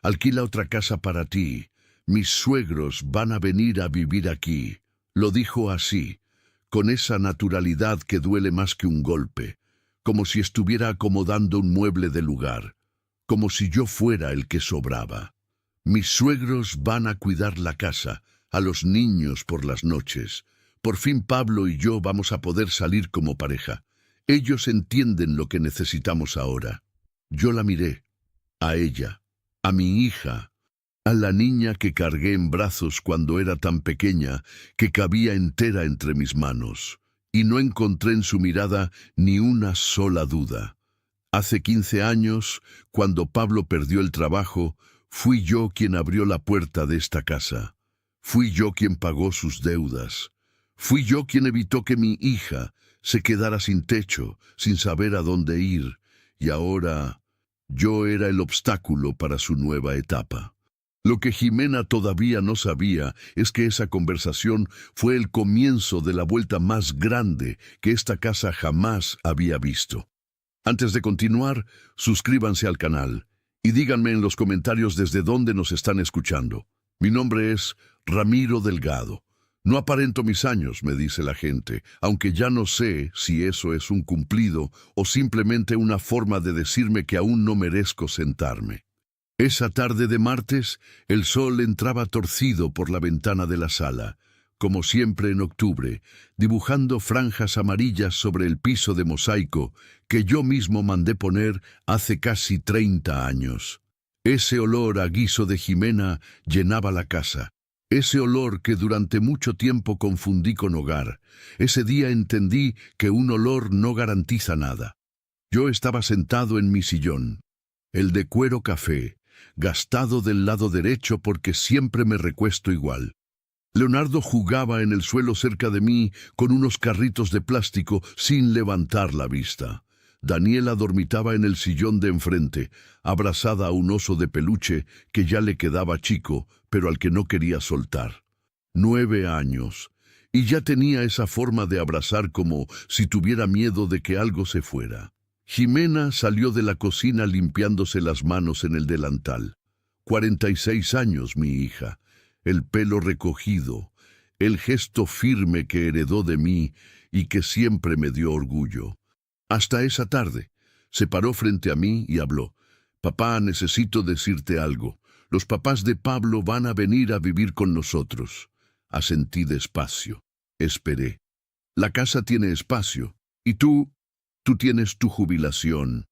Alquila otra casa para ti. Mis suegros van a venir a vivir aquí. Lo dijo así, con esa naturalidad que duele más que un golpe, como si estuviera acomodando un mueble de lugar, como si yo fuera el que sobraba. Mis suegros van a cuidar la casa, a los niños por las noches. Por fin Pablo y yo vamos a poder salir como pareja. Ellos entienden lo que necesitamos ahora. Yo la miré, a ella, a mi hija, a la niña que cargué en brazos cuando era tan pequeña que cabía entera entre mis manos, y no encontré en su mirada ni una sola duda. Hace 15 años, cuando Pablo perdió el trabajo, fui yo quien abrió la puerta de esta casa. Fui yo quien pagó sus deudas. Fui yo quien evitó que mi hija se quedara sin techo, sin saber a dónde ir, y ahora yo era el obstáculo para su nueva etapa. Lo que Jimena todavía no sabía es que esa conversación fue el comienzo de la vuelta más grande que esta casa jamás había visto. Antes de continuar, suscríbanse al canal y díganme en los comentarios desde dónde nos están escuchando. Mi nombre es Ramiro Delgado. No aparento mis años, me dice la gente, aunque ya no sé si eso es un cumplido o simplemente una forma de decirme que aún no merezco sentarme. Esa tarde de martes, el sol entraba torcido por la ventana de la sala, como siempre en octubre, dibujando franjas amarillas sobre el piso de mosaico que yo mismo mandé poner hace casi 30 años. Ese olor a guiso de Jimena llenaba la casa. Ese olor que durante mucho tiempo confundí con hogar. Ese día entendí que un olor no garantiza nada. Yo estaba sentado en mi sillón, el de cuero café, gastado del lado derecho porque siempre me recuesto igual. Leonardo jugaba en el suelo cerca de mí con unos carritos de plástico sin levantar la vista. Daniela dormitaba en el sillón de enfrente, abrazada a un oso de peluche que ya le quedaba chico, pero al que no quería soltar. 9 años, y ya tenía esa forma de abrazar como si tuviera miedo de que algo se fuera. Jimena salió de la cocina limpiándose las manos en el delantal. 46 años, mi hija, el pelo recogido, el gesto firme que heredó de mí y que siempre me dio orgullo. Hasta esa tarde, se paró frente a mí y habló. Papá, necesito decirte algo. Los papás de Pablo van a venir a vivir con nosotros. Asentí despacio. Esperé. La casa tiene espacio. Y tú tienes tu jubilación.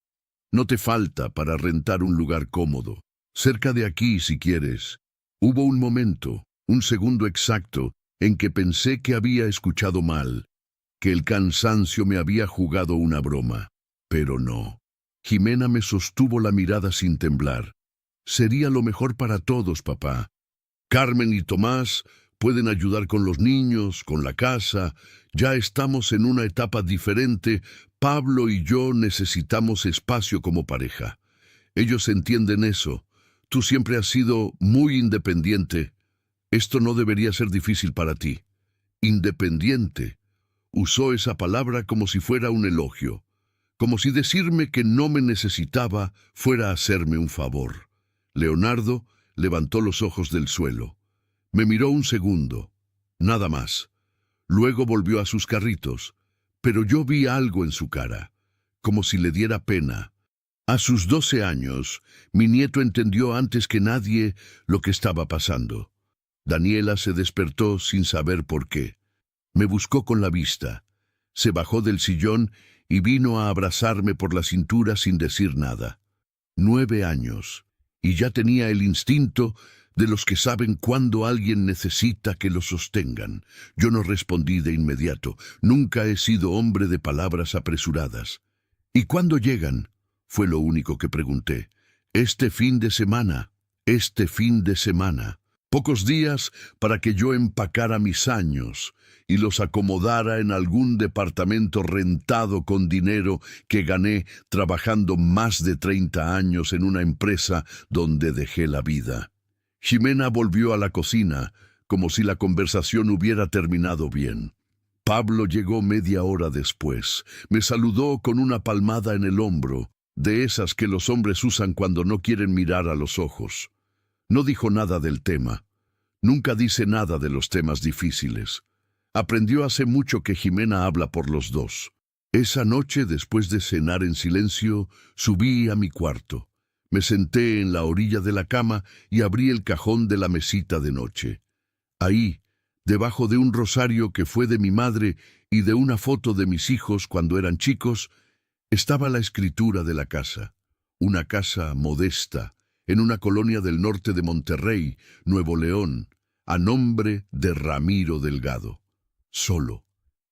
No te falta para rentar un lugar cómodo. Cerca de aquí, si quieres. Hubo un momento, un segundo exacto, en que pensé que había escuchado mal, que el cansancio me había jugado una broma. Pero no. Jimena me sostuvo la mirada sin temblar. Sería lo mejor para todos, papá. Carmen y Tomás pueden ayudar con los niños, con la casa. Ya estamos en una etapa diferente. Pablo y yo necesitamos espacio como pareja. Ellos entienden eso. Tú siempre has sido muy independiente. Esto no debería ser difícil para ti. Independiente. Usó esa palabra como si fuera un elogio, como si decirme que no me necesitaba fuera a hacerme un favor. Leonardo levantó los ojos del suelo. Me miró un segundo, nada más. Luego volvió a sus carritos, pero yo vi algo en su cara, como si le diera pena. A sus 12 años, mi nieto entendió antes que nadie lo que estaba pasando. Daniela se despertó sin saber por qué. Me buscó con la vista. Se bajó del sillón y vino a abrazarme por la cintura sin decir nada. 9 años, y ya tenía el instinto de los que saben cuándo alguien necesita que lo sostengan. Yo no respondí de inmediato. Nunca he sido hombre de palabras apresuradas. ¿Y cuándo llegan? Fue lo único que pregunté. Este fin de semana. Pocos días para que yo empacara mis años y los acomodara en algún departamento rentado con dinero que gané trabajando más de 30 años en una empresa donde dejé la vida. Jimena volvió a la cocina, como si la conversación hubiera terminado bien. Pablo llegó media hora después. Me saludó con una palmada en el hombro. de esas que los hombres usan cuando no quieren mirar a los ojos. No dijo nada del tema. Nunca dice nada de los temas difíciles. Aprendió hace mucho que Jimena habla por los dos. Esa noche, después de cenar en silencio, subí a mi cuarto. Me senté en la orilla de la cama y abrí el cajón de la mesita de noche. Ahí, debajo de un rosario que fue de mi madre y de una foto de mis hijos cuando eran chicos, estaba la escritura de la casa. Una casa modesta, en una colonia del norte de Monterrey, Nuevo León, a nombre de Ramiro Delgado. Solo,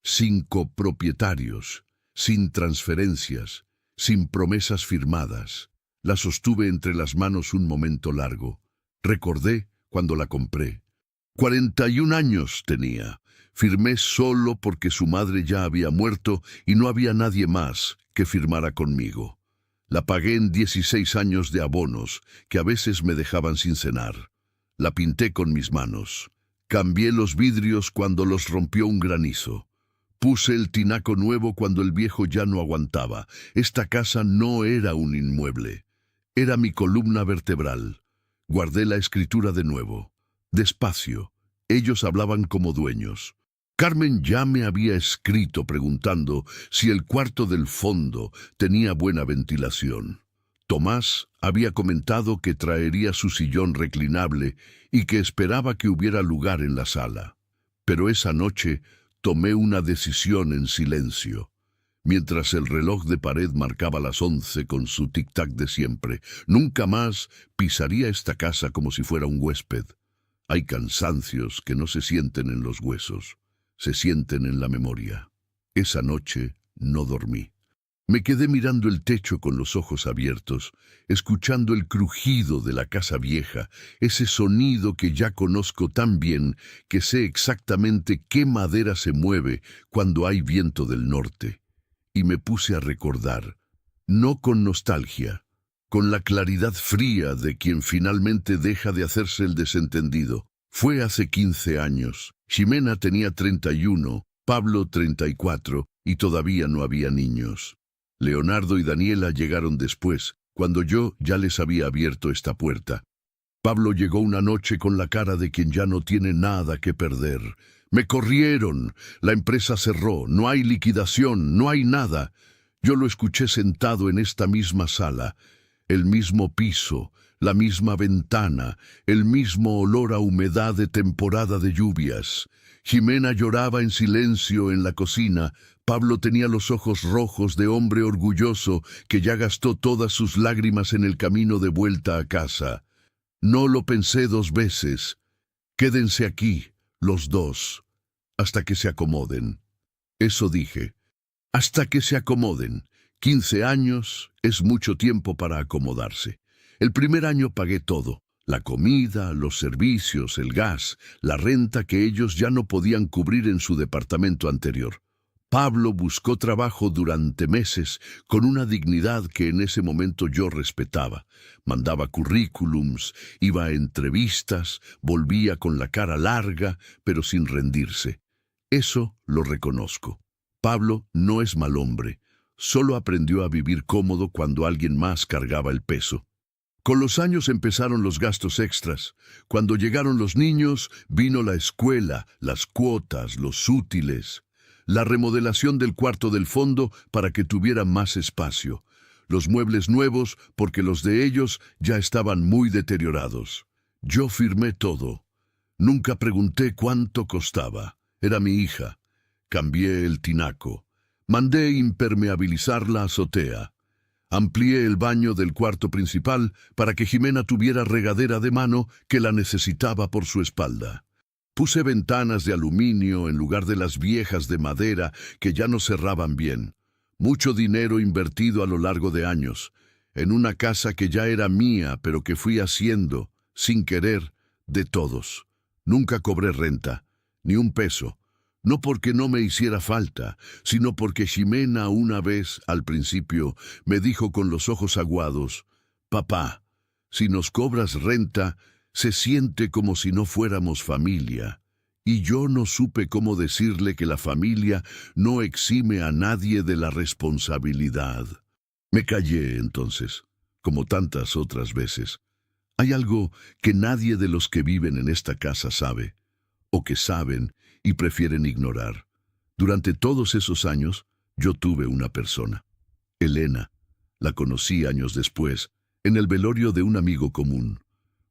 sin copropietarios, sin transferencias, sin promesas firmadas. La sostuve entre las manos un momento largo. Recordé cuando la compré. 41 años tenía. Firmé solo porque su madre ya había muerto y no había nadie más que firmara conmigo. La pagué en 16 años de abonos, que a veces me dejaban sin cenar. La pinté con mis manos. Cambié los vidrios cuando los rompió un granizo. Puse el tinaco nuevo cuando el viejo ya no aguantaba. Esta casa no era un inmueble. Era mi columna vertebral. Guardé la escritura de nuevo. Despacio. Ellos hablaban como dueños. Carmen ya me había escrito preguntando si el cuarto del fondo tenía buena ventilación. Tomás había comentado que traería su sillón reclinable y que esperaba que hubiera lugar en la sala. Pero esa noche tomé una decisión en silencio. Mientras el reloj de pared marcaba las 11 con su tic-tac de siempre, nunca más pisaría esta casa como si fuera un huésped. Hay cansancios que no se sienten en los huesos, se sienten en la memoria. Esa noche no dormí. Me quedé mirando el techo con los ojos abiertos, escuchando el crujido de la casa vieja, ese sonido que ya conozco tan bien que sé exactamente qué madera se mueve cuando hay viento del norte. Y me puse a recordar, no con nostalgia, con la claridad fría de quien finalmente deja de hacerse el desentendido. Fue hace 15 años. Ximena tenía 31, Pablo 34, y todavía no había niños. Leonardo y Daniela llegaron después, cuando yo ya les había abierto esta puerta. Pablo llegó una noche con la cara de quien ya no tiene nada que perder. Me corrieron, la empresa cerró, no hay liquidación, no hay nada. Yo lo escuché sentado en esta misma sala, el mismo piso, la misma ventana, el mismo olor a humedad de temporada de lluvias. Ximena lloraba en silencio en la cocina. Pablo tenía los ojos rojos de hombre orgulloso que ya gastó todas sus lágrimas en el camino de vuelta a casa. No lo pensé 2 veces. Quédense aquí, los dos, hasta que se acomoden. Eso dije. Hasta que se acomoden. 15 años es mucho tiempo para acomodarse. El primer año pagué todo. La comida, los servicios, el gas, la renta que ellos ya no podían cubrir en su departamento anterior. Pablo buscó trabajo durante meses con una dignidad que en ese momento yo respetaba. Mandaba currículums, iba a entrevistas, volvía con la cara larga, pero sin rendirse. Eso lo reconozco. Pablo no es mal hombre, solo aprendió a vivir cómodo cuando alguien más cargaba el peso. Con los años empezaron los gastos extras. Cuando llegaron los niños, vino la escuela, las cuotas, los útiles. La remodelación del cuarto del fondo para que tuviera más espacio. Los muebles nuevos porque los de ellos ya estaban muy deteriorados. Yo firmé todo. Nunca pregunté cuánto costaba. Era mi hija. Cambié el tinaco. Mandé impermeabilizar la azotea. Amplié el baño del cuarto principal para que Ximena tuviera regadera de mano que la necesitaba por su espalda. Puse ventanas de aluminio en lugar de las viejas de madera que ya no cerraban bien. Mucho dinero invertido a lo largo de años, en una casa que ya era mía, pero que fui haciendo, sin querer, de todos. Nunca cobré renta, ni un peso. No porque no me hiciera falta, sino porque Ximena una vez, al principio, me dijo con los ojos aguados, «Papá, si nos cobras renta, se siente como si no fuéramos familia». Y yo no supe cómo decirle que la familia no exime a nadie de la responsabilidad. Me callé entonces, como tantas otras veces. Hay algo que nadie de los que viven en esta casa sabe, o que saben y prefieren ignorar. Durante todos esos años, yo tuve una persona. Elena. La conocí años después, en el velorio de un amigo común,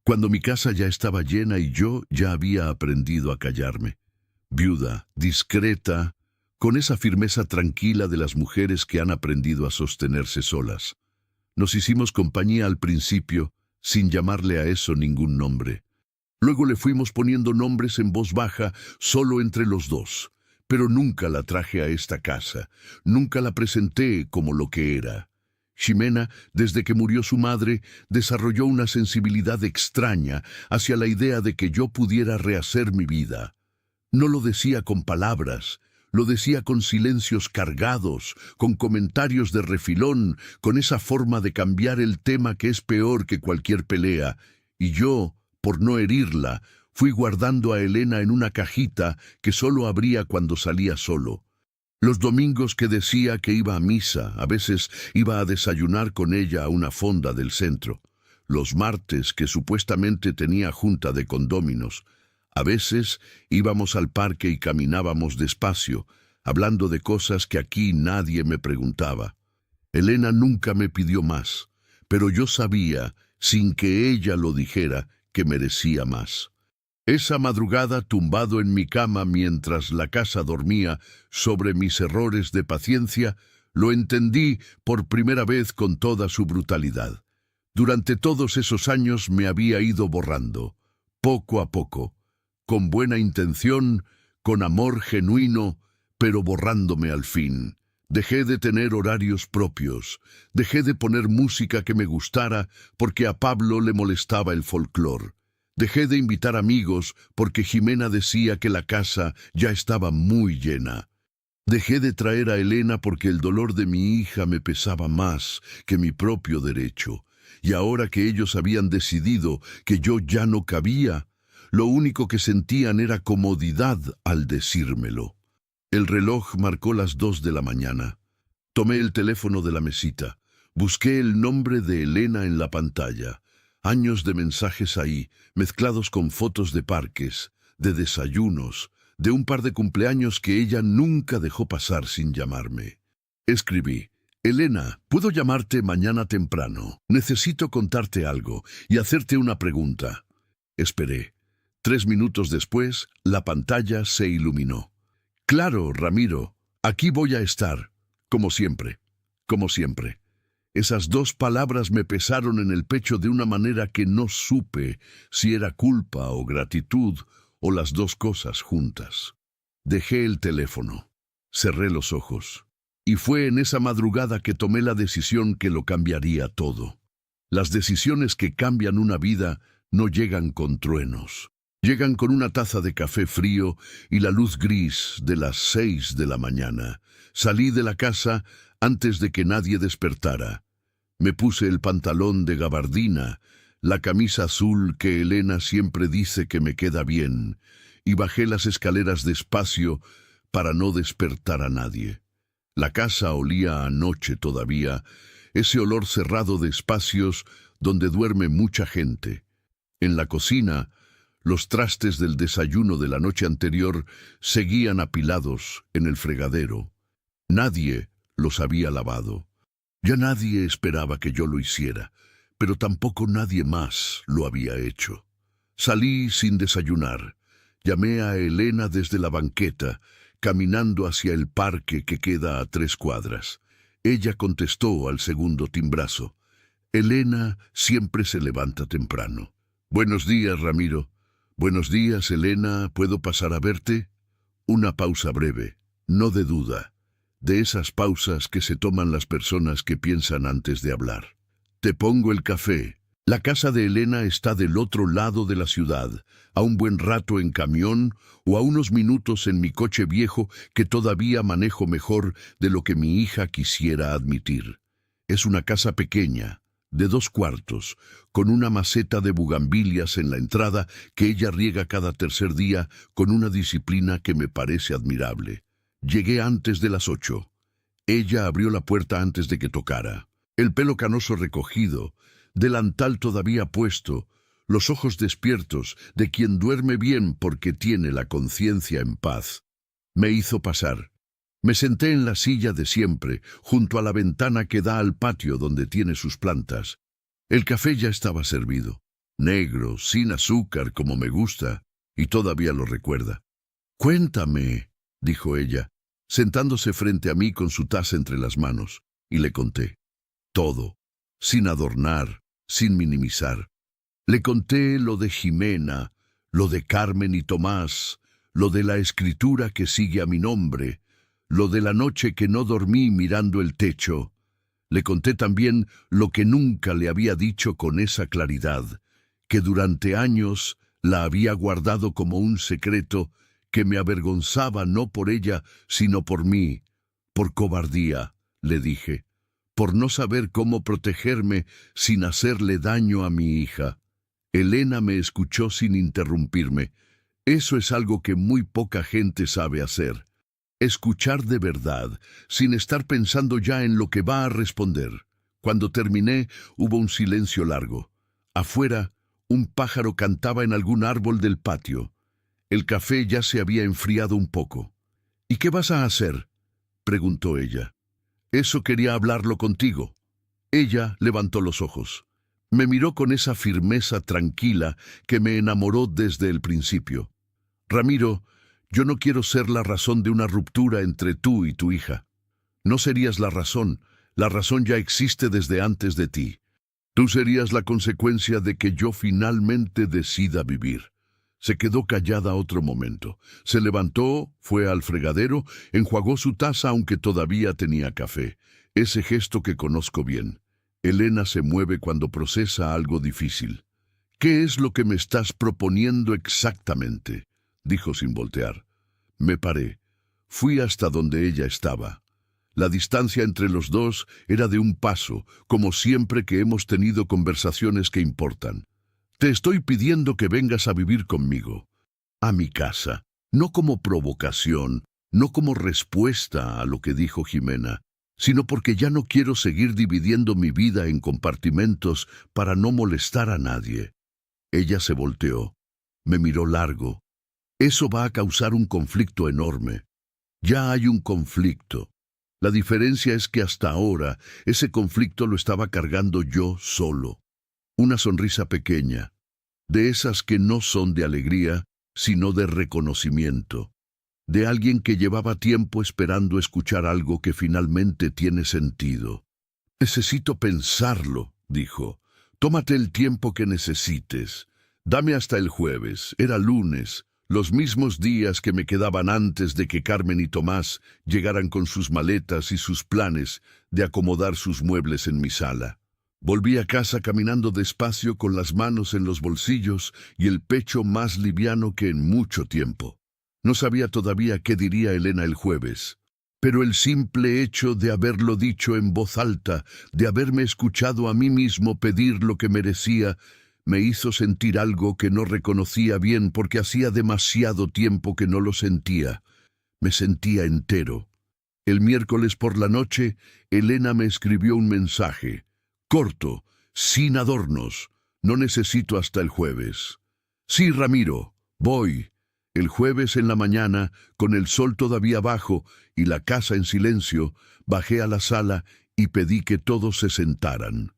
cuando mi casa ya estaba llena y yo ya había aprendido a callarme. Viuda, discreta, con esa firmeza tranquila de las mujeres que han aprendido a sostenerse solas. Nos hicimos compañía al principio, sin llamarle a eso ningún nombre. Luego le fuimos poniendo nombres en voz baja, solo entre los dos. Pero nunca la traje a esta casa, nunca la presenté como lo que era. Ximena, desde que murió su madre, desarrolló una sensibilidad extraña hacia la idea de que yo pudiera rehacer mi vida. No lo decía con palabras, lo decía con silencios cargados, con comentarios de refilón, con esa forma de cambiar el tema que es peor que cualquier pelea. Y yo, por no herirla, fui guardando a Elena en una cajita que solo abría cuando salía solo. Los domingos que decía que iba a misa, a veces iba a desayunar con ella a una fonda del centro. Los martes que supuestamente tenía junta de condóminos. A veces íbamos al parque y caminábamos despacio, hablando de cosas que aquí nadie me preguntaba. Elena nunca me pidió más, pero yo sabía, sin que ella lo dijera, que merecía más. Esa madrugada, tumbado en mi cama mientras la casa dormía sobre mis errores de paciencia, lo entendí por primera vez con toda su brutalidad. Durante todos esos años me había ido borrando, poco a poco, con buena intención, con amor genuino, pero borrándome al fin. Dejé de tener horarios propios, dejé de poner música que me gustara porque a Pablo le molestaba el folclor. Dejé de invitar amigos porque Ximena decía que la casa ya estaba muy llena. Dejé de traer a Elena porque el dolor de mi hija me pesaba más que mi propio derecho. Y ahora que ellos habían decidido que yo ya no cabía, lo único que sentían era comodidad al decírmelo. El reloj marcó las 2 de la mañana. Tomé el teléfono de la mesita. Busqué el nombre de Elena en la pantalla. Años de mensajes ahí, mezclados con fotos de parques, de desayunos, de un par de cumpleaños que ella nunca dejó pasar sin llamarme. Escribí: Elena, ¿puedo llamarte mañana temprano? Necesito contarte algo y hacerte una pregunta. Esperé. 3 minutos después, la pantalla se iluminó. Claro, Ramiro, aquí voy a estar, como siempre, como siempre. Esas 2 palabras me pesaron en el pecho de una manera que no supe si era culpa o gratitud o las 2 cosas juntas. Dejé el teléfono, cerré los ojos, y fue en esa madrugada que tomé la decisión que lo cambiaría todo. Las decisiones que cambian una vida no llegan con truenos. Llegan con una taza de café frío y la luz gris de las 6 de la mañana. Salí de la casa antes de que nadie despertara. Me puse el pantalón de gabardina, la camisa azul que Elena siempre dice que me queda bien, y bajé las escaleras despacio para no despertar a nadie. La casa olía a noche todavía, ese olor cerrado de espacios donde duerme mucha gente. En la cocina, los trastes del desayuno de la noche anterior seguían apilados en el fregadero. Nadie los había lavado. Ya nadie esperaba que yo lo hiciera, pero tampoco nadie más lo había hecho. Salí sin desayunar. Llamé a Elena desde la banqueta, caminando hacia el parque que queda a 3 cuadras. Ella contestó al segundo timbrazo. Elena siempre se levanta temprano. Buenos días, Ramiro. Buenos días, Elena. ¿Puedo pasar a verte? Una pausa breve, no de duda. De esas pausas que se toman las personas que piensan antes de hablar. Te pongo el café. La casa de Elena está del otro lado de la ciudad, a un buen rato en camión o a unos minutos en mi coche viejo que todavía manejo mejor de lo que mi hija quisiera admitir. Es una casa pequeña, de 2 cuartos, con una maceta de bugambilias en la entrada que ella riega cada tercer día con una disciplina que me parece admirable. Llegué antes de las 8. Ella abrió la puerta antes de que tocara. El pelo canoso recogido, delantal todavía puesto, los ojos despiertos de quien duerme bien porque tiene la conciencia en paz. Me hizo pasar. Me senté en la silla de siempre, junto a la ventana que da al patio donde tiene sus plantas. El café ya estaba servido, negro, sin azúcar como me gusta, y todavía lo recuerda. «Cuéntame», dijo ella, sentándose frente a mí con su taza entre las manos, y le conté. Todo, sin adornar, sin minimizar. Le conté lo de Jimena, lo de Carmen y Tomás, lo de la escritura que sigue a mi nombre, lo de la noche que no dormí mirando el techo. Le conté también lo que nunca le había dicho con esa claridad, que durante años la había guardado como un secreto que me avergonzaba no por ella, sino por mí, por cobardía, le dije, por no saber cómo protegerme sin hacerle daño a mi hija. Elena me escuchó sin interrumpirme. Eso es algo que muy poca gente sabe hacer. Escuchar de verdad, sin estar pensando ya en lo que va a responder. Cuando terminé, hubo un silencio largo. Afuera, un pájaro cantaba en algún árbol del patio. El café ya se había enfriado un poco. «¿Y qué vas a hacer?», preguntó ella. «Eso quería hablarlo contigo». Ella levantó los ojos. Me miró con esa firmeza tranquila que me enamoró desde el principio. «Ramiro, yo no quiero ser la razón de una ruptura entre tú y tu hija. No serías la razón ya existe desde antes de ti. Tú serías la consecuencia de que yo finalmente decida vivir». Se quedó callada otro momento. Se levantó, fue al fregadero, enjuagó su taza aunque todavía tenía café. Ese gesto que conozco bien. Elena se mueve cuando procesa algo difícil. «¿Qué es lo que me estás proponiendo exactamente?», dijo sin voltear. Me paré. Fui hasta donde ella estaba. La distancia entre los dos era de un paso, como siempre que hemos tenido conversaciones que importan. «Te estoy pidiendo que vengas a vivir conmigo, a mi casa, no como provocación, no como respuesta a lo que dijo Jimena, sino porque ya no quiero seguir dividiendo mi vida en compartimentos para no molestar a nadie». Ella se volteó, me miró largo. «Eso va a causar un conflicto enorme». «Ya hay un conflicto. La diferencia es que hasta ahora ese conflicto lo estaba cargando yo solo». Una sonrisa pequeña, de esas que no son de alegría, sino de reconocimiento, de alguien que llevaba tiempo esperando escuchar algo que finalmente tiene sentido. «Necesito pensarlo», dijo. «Tómate el tiempo que necesites. Dame hasta el jueves». Era lunes, los mismos días que me quedaban antes de que Carmen y Tomás llegaran con sus maletas y sus planes de acomodar sus muebles en mi sala. Volví a casa caminando despacio con las manos en los bolsillos y el pecho más liviano que en mucho tiempo. No sabía todavía qué diría Elena el jueves, pero el simple hecho de haberlo dicho en voz alta, de haberme escuchado a mí mismo pedir lo que merecía, me hizo sentir algo que no reconocía bien porque hacía demasiado tiempo que no lo sentía. Me sentía entero. El miércoles por la noche, Elena me escribió un mensaje. Corto, sin adornos. «No necesito hasta el jueves». «Sí, Ramiro, voy». El jueves en la mañana, con el sol todavía bajo y la casa en silencio, bajé a la sala y pedí que todos se sentaran.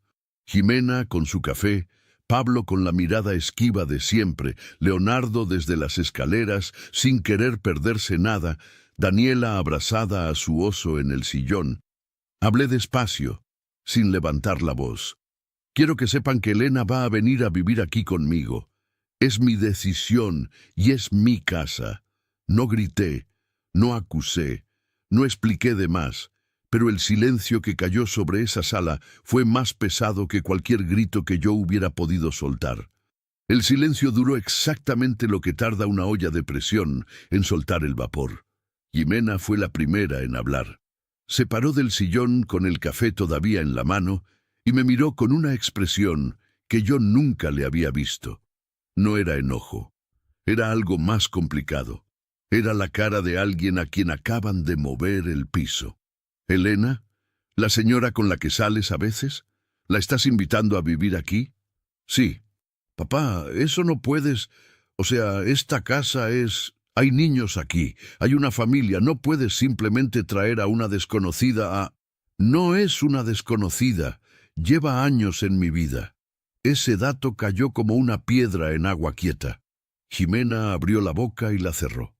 Jimena con su café, Pablo con la mirada esquiva de siempre, Leonardo desde las escaleras sin querer perderse nada, Daniela abrazada a su oso en el sillón. Hablé despacio, sin levantar la voz. «Quiero que sepan que Elena va a venir a vivir aquí conmigo. Es mi decisión y es mi casa». No grité, no acusé, no expliqué de más, pero el silencio que cayó sobre esa sala fue más pesado que cualquier grito que yo hubiera podido soltar. El silencio duró exactamente lo que tarda una olla de presión en soltar el vapor. Jimena fue la primera en hablar. Se paró del sillón con el café todavía en la mano y me miró con una expresión que yo nunca le había visto. No era enojo, era algo más complicado. Era la cara de alguien a quien acaban de mover el piso. «Elena, ¿La señora con la que sales a veces? ¿La estás invitando a vivir aquí? Sí. Papá, eso no puedes. O sea, esta casa es... Hay niños aquí, hay una familia, no puedes simplemente traer a una desconocida a... No es una desconocida, lleva años en mi vida. Ese dato cayó como una piedra en agua quieta. Jimena abrió la boca y la cerró.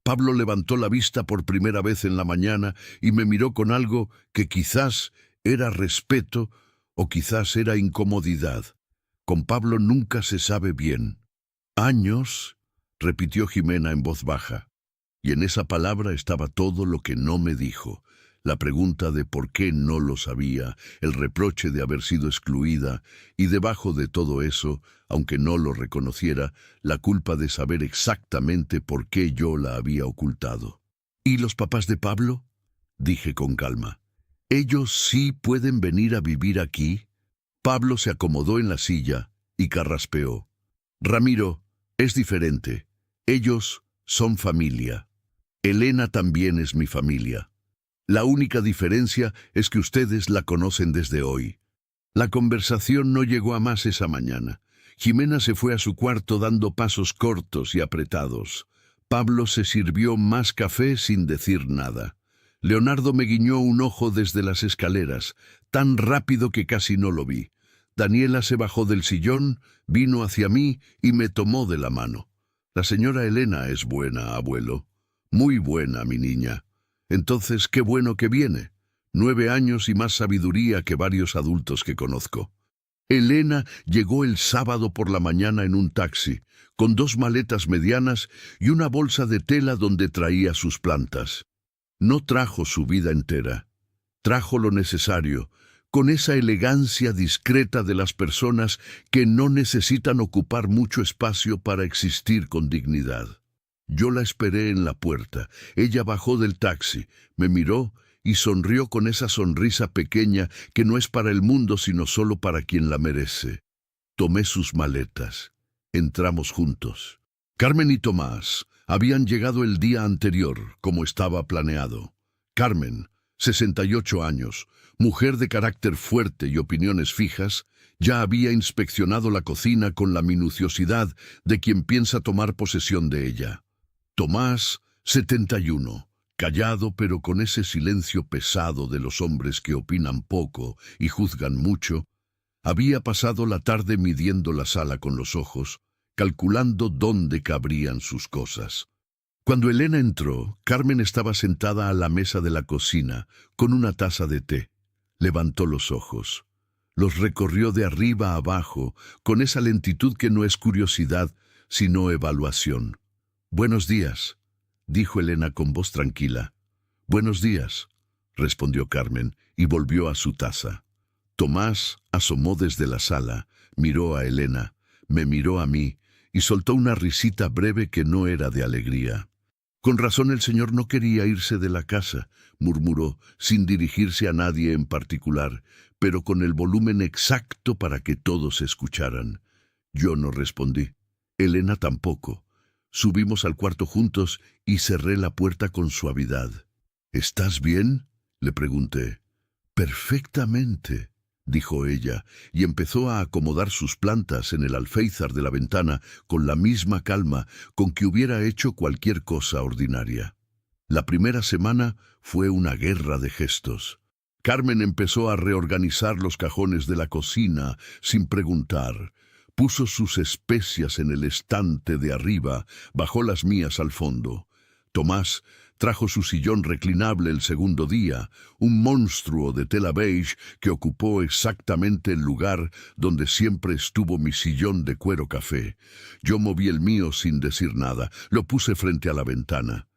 Pablo levantó la vista por primera vez en la mañana y me miró con algo que quizás era respeto o quizás era incomodidad. Con Pablo nunca se sabe bien. Años, repitió Jimena en voz baja, y en esa palabra estaba todo lo que no me dijo. La pregunta de por qué no lo sabía, el reproche de haber sido excluida, y debajo de todo eso, aunque no lo reconociera, la culpa de saber exactamente por qué yo la había ocultado. ¿Y los papás de Pablo? Dije con calma. ¿Ellos sí pueden venir a vivir aquí? Pablo se acomodó en la silla y carraspeó. Ramiro, es diferente. Ellos son familia. Elena también es mi familia. La única diferencia es que ustedes la conocen desde hoy. La conversación no llegó a más esa mañana. Jimena se fue a su cuarto dando pasos cortos y apretados. Pablo se sirvió más café sin decir nada. Leonardo me guiñó un ojo desde las escaleras, tan rápido que casi no lo vi. Daniela se bajó del sillón, vino hacia mí y me tomó de la mano. La señora Elena es buena, abuelo. Muy buena, mi niña. Entonces, qué bueno que viene. 9 años y más sabiduría que varios adultos que conozco. Elena llegó el sábado por la mañana en un taxi, con 2 maletas medianas y una bolsa de tela donde traía sus plantas. No trajo su vida entera. Trajo lo necesario, con esa elegancia discreta de las personas que no necesitan ocupar mucho espacio para existir con dignidad. Yo la esperé en la puerta. Ella bajó del taxi, me miró y sonrió con esa sonrisa pequeña que no es para el mundo sino solo para quien la merece. Tomé sus maletas. Entramos juntos. Carmen y Tomás habían llegado el día anterior, como estaba planeado. Carmen, 68 años, mujer de carácter fuerte y opiniones fijas, ya había inspeccionado la cocina con la minuciosidad de quien piensa tomar posesión de ella. Tomás, 71, callado pero con ese silencio pesado de los hombres que opinan poco y juzgan mucho, había pasado la tarde midiendo la sala con los ojos, calculando dónde cabrían sus cosas. Cuando Elena entró, Carmen estaba sentada a la mesa de la cocina, con una taza de té. Levantó los ojos. Los recorrió de arriba a abajo, con esa lentitud que no es curiosidad, sino evaluación. «Buenos días», dijo Elena con voz tranquila. «Buenos días», respondió Carmen, y volvió a su taza. Tomás asomó desde la sala, miró a Elena, me miró a mí, y soltó una risita breve que no era de alegría. «Con razón el señor no quería irse de la casa», murmuró, sin dirigirse a nadie en particular, pero con el volumen exacto para que todos escucharan. Yo no respondí. Elena tampoco. Subimos al cuarto juntos y cerré la puerta con suavidad. «¿Estás bien?», le pregunté. «Perfectamente», dijo ella, y empezó a acomodar sus plantas en el alféizar de la ventana con la misma calma con que hubiera hecho cualquier cosa ordinaria. La primera semana fue una guerra de gestos. Carmen empezó a reorganizar los cajones de la cocina sin preguntar. Puso sus especias en el estante de arriba, bajó las mías al fondo. Tomás trajo su sillón reclinable el segundo día, un monstruo de tela beige que ocupó exactamente el lugar donde siempre estuvo mi sillón de cuero café. Yo moví el mío sin decir nada, lo puse frente a la ventana.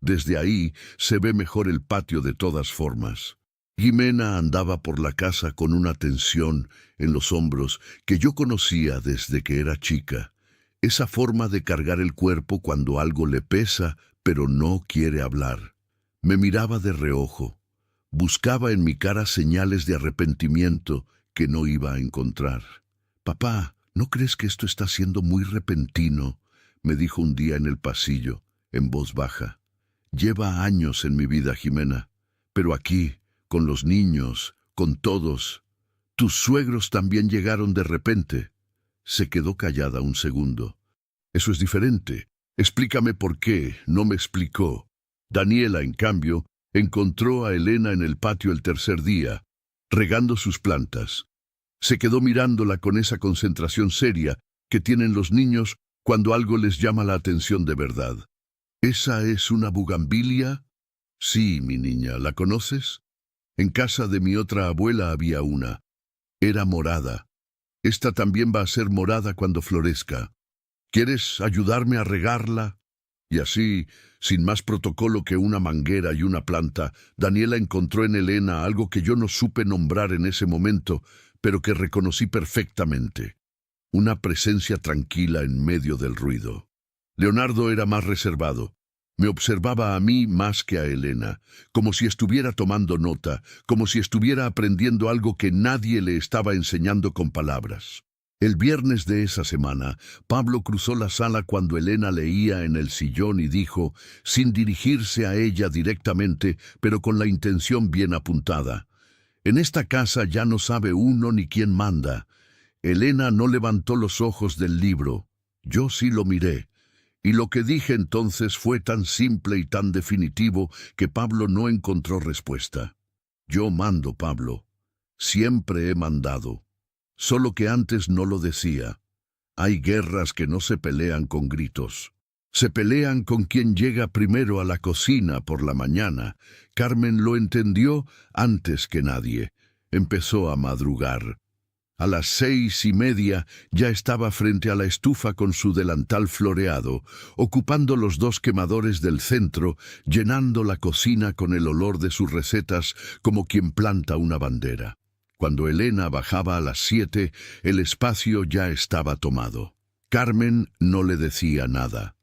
Desde ahí se ve mejor el patio de todas formas. Jimena andaba por la casa con una tensión en los hombros que yo conocía desde que era chica. Esa forma de cargar el cuerpo cuando algo le pesa, pero no quiere hablar. Me miraba de reojo. Buscaba en mi cara señales de arrepentimiento que no iba a encontrar. «Papá, ¿no crees que esto está siendo muy repentino?», me dijo un día en el pasillo, en voz baja. «Lleva años en mi vida, Jimena, pero aquí, con los niños, con todos. Tus suegros también llegaron de repente. Se quedó callada un segundo. Eso es diferente. Explícame por qué. No me explicó. Daniela, en cambio, encontró a Elena en el patio el tercer día, regando sus plantas. Se quedó mirándola con esa concentración seria que tienen los niños cuando algo les llama la atención de verdad. ¿Esa es una bugambilia? Sí, mi niña, ¿la conoces? En casa de mi otra abuela había una. Era morada. Esta también va a ser morada cuando florezca. ¿Quieres ayudarme a regarla? Y así, sin más protocolo que una manguera y una planta, Daniela encontró en Elena algo que yo no supe nombrar en ese momento, pero que reconocí perfectamente. Una presencia tranquila en medio del ruido. Leonardo era más reservado. Me observaba a mí más que a Elena, como si estuviera tomando nota, como si estuviera aprendiendo algo que nadie le estaba enseñando con palabras. El viernes de esa semana, Pablo cruzó la sala cuando Elena leía en el sillón y dijo, sin dirigirse a ella directamente, pero con la intención bien apuntada: «En esta casa ya no sabe uno ni quién manda». Elena no levantó los ojos del libro. Yo sí lo miré. Y lo que dije entonces fue tan simple y tan definitivo que Pablo no encontró respuesta. Yo mando, Pablo. Siempre he mandado. Solo que antes no lo decía. Hay guerras que no se pelean con gritos. Se pelean con quien llega primero a la cocina por la mañana. Carmen lo entendió antes que nadie. Empezó a madrugar. A las 6:30 ya estaba frente a la estufa con su delantal floreado, ocupando los 2 quemadores del centro, llenando la cocina con el olor de sus recetas como quien planta una bandera. Cuando Elena bajaba a las 7, el espacio ya estaba tomado. Carmen no le decía nada.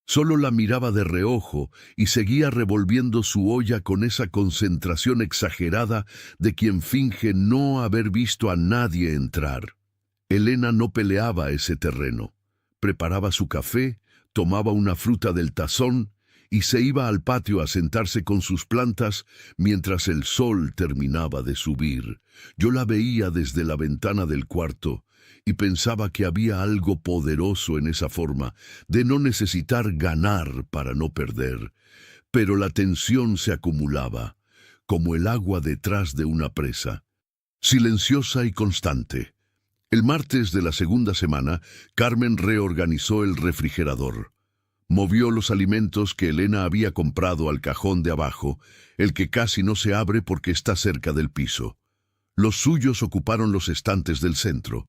Solo la miraba de reojo y seguía revolviendo su olla con esa concentración exagerada de quien finge no haber visto a nadie entrar. Elena no peleaba ese terreno. Preparaba su café, tomaba una fruta del tazón y se iba al patio a sentarse con sus plantas mientras el sol terminaba de subir. Yo la veía desde la ventana del cuarto y pensaba que había algo poderoso en esa forma de no necesitar ganar para no perder. Pero la tensión se acumulaba, como el agua detrás de una presa, silenciosa y constante. El martes de la segunda semana, Carmen reorganizó el refrigerador. Movió los alimentos que Elena había comprado al cajón de abajo, el que casi no se abre porque está cerca del piso. Los suyos ocuparon los estantes del centro.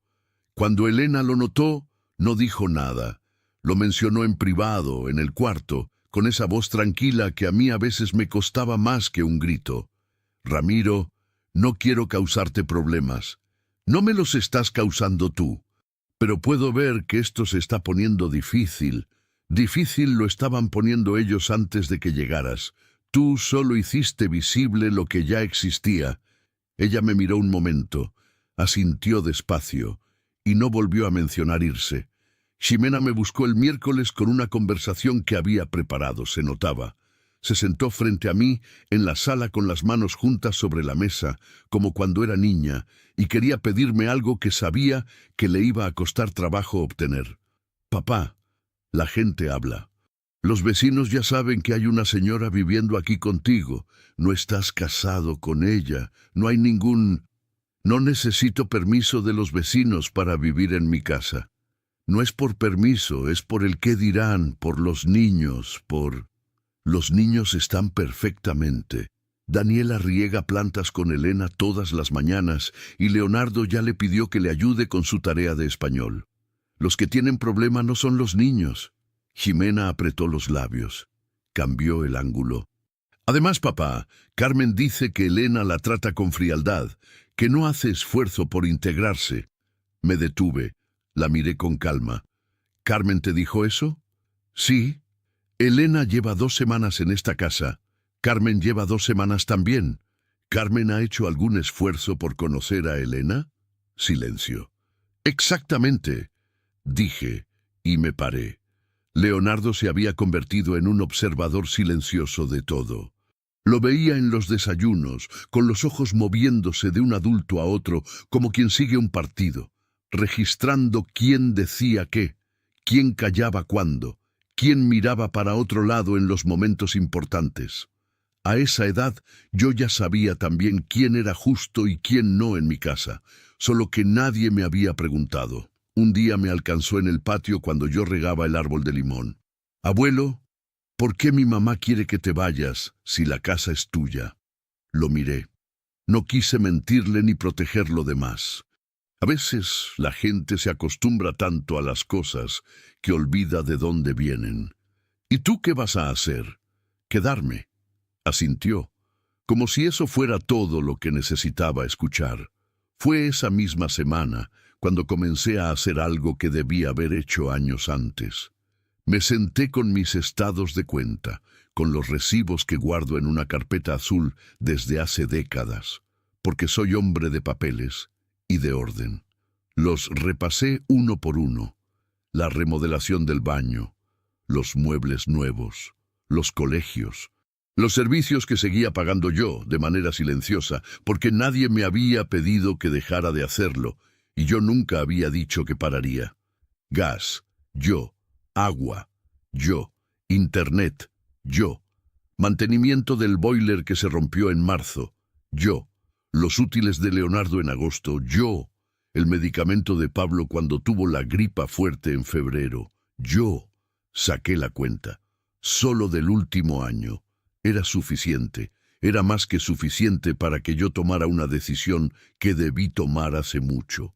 Cuando Elena lo notó, no dijo nada. Lo mencionó en privado, en el cuarto, con esa voz tranquila que a mí a veces me costaba más que un grito. «Ramiro, no quiero causarte problemas. No me los estás causando tú. Pero puedo ver que esto se está poniendo difícil. Difícil lo estaban poniendo ellos antes de que llegaras. Tú solo hiciste visible lo que ya existía». Ella me miró un momento, asintió despacio, y no volvió a mencionar irse. Ximena me buscó el miércoles con una conversación que había preparado, se notaba. Se sentó frente a mí en la sala con las manos juntas sobre la mesa, como cuando era niña, y quería pedirme algo que sabía que le iba a costar trabajo obtener. «Papá, la gente habla. Los vecinos ya saben que hay una señora viviendo aquí contigo. No estás casado con ella. No hay ningún... No necesito permiso de los vecinos para vivir en mi casa. No es por permiso, es por el qué dirán, por los niños, por... Los niños están perfectamente. Daniela riega plantas con Elena todas las mañanas y Leonardo ya le pidió que le ayude con su tarea de español. Los que tienen problema no son los niños». Ximena apretó los labios. Cambió el ángulo. «Además, papá, Carmen dice que Elena la trata con frialdad, que no hace esfuerzo por integrarse». Me detuve. La miré con calma. «¿Carmen te dijo eso?» «Sí. Elena lleva 2 semanas en esta casa. Carmen lleva 2 semanas también. ¿Carmen ha hecho algún esfuerzo por conocer a Elena?» Silencio. «Exactamente», dije, y me paré. Leonardo se había convertido en un observador silencioso de todo. Lo veía en los desayunos, con los ojos moviéndose de un adulto a otro, como quien sigue un partido, registrando quién decía qué, quién callaba cuándo, quién miraba para otro lado en los momentos importantes. A esa edad yo ya sabía también quién era justo y quién no en mi casa, solo que nadie me había preguntado. Un día me alcanzó en el patio cuando yo regaba el árbol de limón. «Abuelo, ¿por qué mi mamá quiere que te vayas si la casa es tuya?» Lo miré. No quise mentirle ni protegerlo de más. A veces la gente se acostumbra tanto a las cosas que olvida de dónde vienen. «¿Y tú qué vas a hacer?» «Quedarme», asintió, como si eso fuera todo lo que necesitaba escuchar. Fue esa misma semana cuando comencé a hacer algo que debía haber hecho años antes. Me senté con mis estados de cuenta, con los recibos que guardo en una carpeta azul desde hace décadas, porque soy hombre de papeles y de orden. Los repasé uno por uno: la remodelación del baño, los muebles nuevos, los colegios, los servicios que seguía pagando yo de manera silenciosa, porque nadie me había pedido que dejara de hacerlo, y yo nunca había dicho que pararía. Gas, yo. Agua, yo. Internet, yo. Mantenimiento del boiler que se rompió en marzo, yo. Los útiles de Leonardo en agosto, yo. El medicamento de Pablo cuando tuvo la gripa fuerte en febrero, yo. Saqué la cuenta. Solo del último año. Era suficiente. Era más que suficiente para que yo tomara una decisión que debí tomar hace mucho.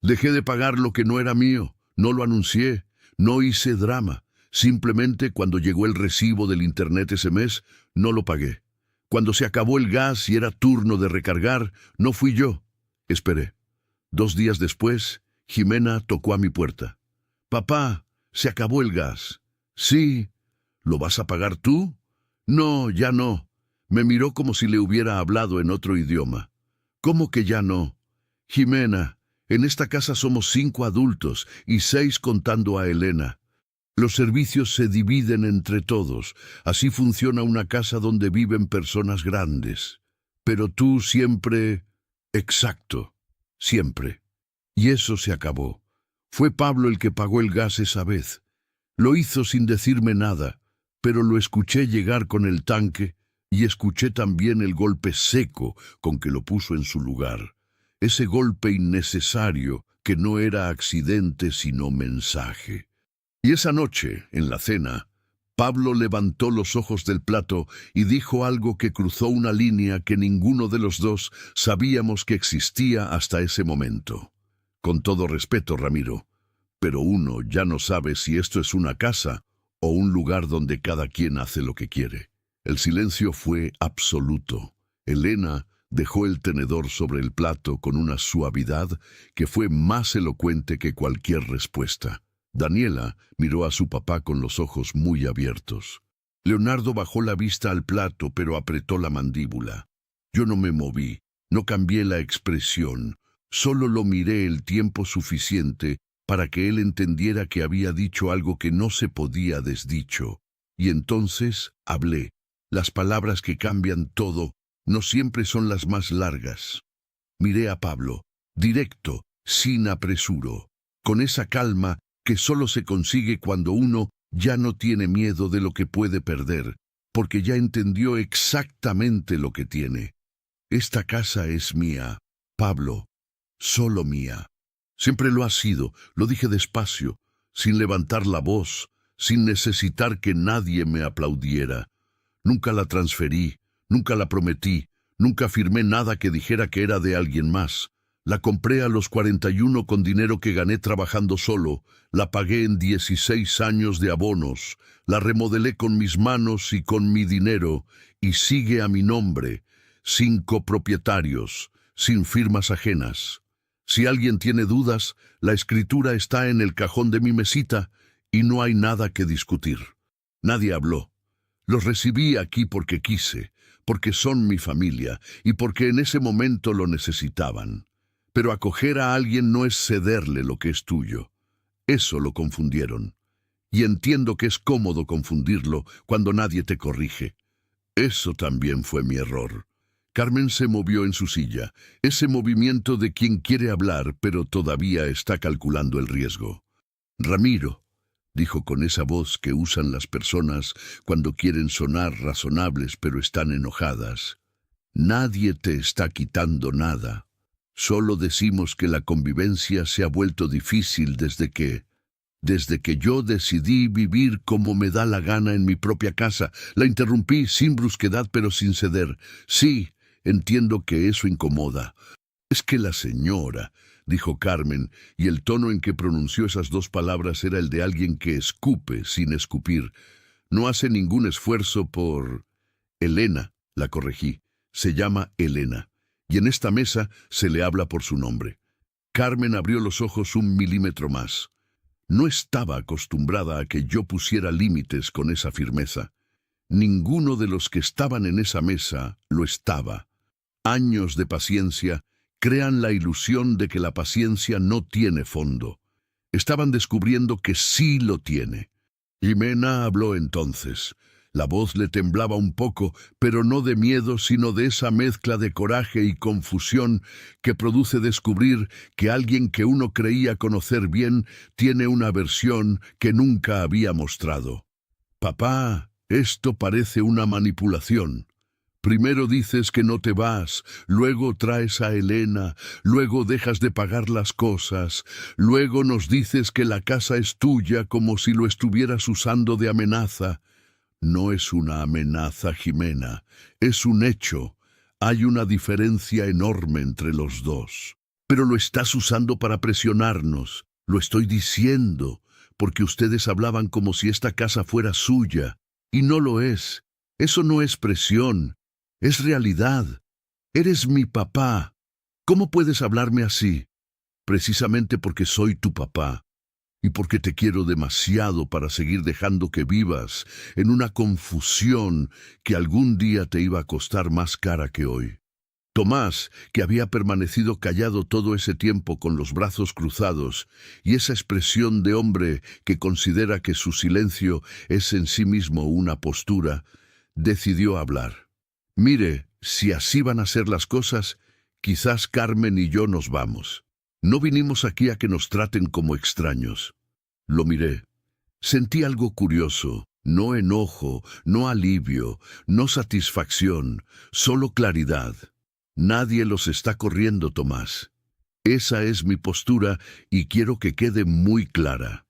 Dejé de pagar lo que no era mío. No lo anuncié. No hice drama. Simplemente cuando llegó el recibo del internet ese mes, no lo pagué. Cuando se acabó el gas y era turno de recargar, no fui yo. Esperé. 2 días después, Jimena tocó a mi puerta. «Papá, se acabó el gas». «Sí». «¿Lo vas a pagar tú?» «No, ya no». Me miró como si le hubiera hablado en otro idioma. «¿Cómo que ya no?» «Jimena, en esta casa somos 5 adultos y 6 contando a Elena. Los servicios se dividen entre todos. Así funciona una casa donde viven personas grandes. Pero tú siempre...» «Exacto, siempre». Y eso se acabó. Fue Pablo el que pagó el gas esa vez. Lo hizo sin decirme nada, pero lo escuché llegar con el tanque y escuché también el golpe seco con que lo puso en su lugar. Ese golpe innecesario que no era accidente sino mensaje. Y esa noche, en la cena, Pablo levantó los ojos del plato y dijo algo que cruzó una línea que ninguno de los dos sabíamos que existía hasta ese momento. «Con todo respeto, Ramiro, pero uno ya no sabe si esto es una casa o un lugar donde cada quien hace lo que quiere». El silencio fue absoluto. Elena dejó el tenedor sobre el plato con una suavidad que fue más elocuente que cualquier respuesta. Daniela miró a su papá con los ojos muy abiertos. Leonardo bajó la vista al plato, pero apretó la mandíbula. Yo no me moví, no cambié la expresión, solo lo miré el tiempo suficiente para que él entendiera que había dicho algo que no se podía desdicho. Y entonces hablé. Las palabras que cambian todo no siempre son las más largas. Miré a Pablo, directo, sin apresuro, con esa calma que solo se consigue cuando uno ya no tiene miedo de lo que puede perder, porque ya entendió exactamente lo que tiene. Esta casa es mía, Pablo, solo mía. Siempre lo ha sido, lo dije despacio, sin levantar la voz, sin necesitar que nadie me aplaudiera. Nunca la transferí, nunca la prometí, nunca firmé nada que dijera que era de alguien más. La compré a los 41 con dinero que gané trabajando solo, la pagué en 16 años de abonos, la remodelé con mis manos y con mi dinero, y sigue a mi nombre, sin copropietarios, sin firmas ajenas. Si alguien tiene dudas, la escritura está en el cajón de mi mesita, y no hay nada que discutir. Nadie habló. Los recibí aquí porque quise, porque son mi familia y porque en ese momento lo necesitaban. Pero acoger a alguien no es cederle lo que es tuyo. Eso lo confundieron. Y entiendo que es cómodo confundirlo cuando nadie te corrige. Eso también fue mi error. Carmen se movió en su silla, ese movimiento de quien quiere hablar, pero todavía está calculando el riesgo. Ramiro, dijo con esa voz que usan las personas cuando quieren sonar razonables pero están enojadas. Nadie te está quitando nada. Solo decimos que la convivencia se ha vuelto difícil desde que yo decidí vivir como me da la gana en mi propia casa. La interrumpí sin brusquedad pero sin ceder. Sí, entiendo que eso incomoda. Es que la señora, dijo Carmen, y el tono en que pronunció esas dos palabras era el de alguien que escupe sin escupir. No hace ningún esfuerzo por... Elena, la corregí. Se llama Elena, y en esta mesa se le habla por su nombre. Carmen abrió los ojos 1 milímetro más. No estaba acostumbrada a que yo pusiera límites con esa firmeza. Ninguno de los que estaban en esa mesa lo estaba. Años de paciencia crean la ilusión de que la paciencia no tiene fondo. Estaban descubriendo que sí lo tiene. Jimena habló entonces. La voz le temblaba un poco, pero no de miedo, sino de esa mezcla de coraje y confusión que produce descubrir que alguien que uno creía conocer bien tiene una versión que nunca había mostrado. Papá, esto parece una manipulación. Primero dices que no te vas, luego traes a Elena, luego dejas de pagar las cosas, luego nos dices que la casa es tuya como si lo estuvieras usando de amenaza. No es una amenaza, Jimena, es un hecho. Hay una diferencia enorme entre los dos. Pero lo estás usando para presionarnos. Lo estoy diciendo, porque ustedes hablaban como si esta casa fuera suya. Y no lo es. Eso no es presión. Es realidad. Eres mi papá. ¿Cómo puedes hablarme así? Precisamente porque soy tu papá. Y porque te quiero demasiado para seguir dejando que vivas en una confusión que algún día te iba a costar más cara que hoy. Tomás, que había permanecido callado todo ese tiempo con los brazos cruzados, y esa expresión de hombre que considera que su silencio es en sí mismo una postura, decidió hablar. Mire, si así van a ser las cosas, quizás Carmen y yo nos vamos. No vinimos aquí a que nos traten como extraños. Lo miré. Sentí algo curioso, no enojo, no alivio, no satisfacción, solo claridad. Nadie los está corriendo, Tomás. Esa es mi postura y quiero que quede muy clara.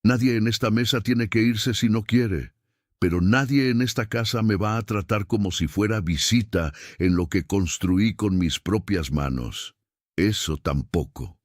Nadie en esta mesa tiene que irse si no quiere, pero nadie en esta casa me va a tratar como si fuera visita en lo que construí con mis propias manos. Eso tampoco.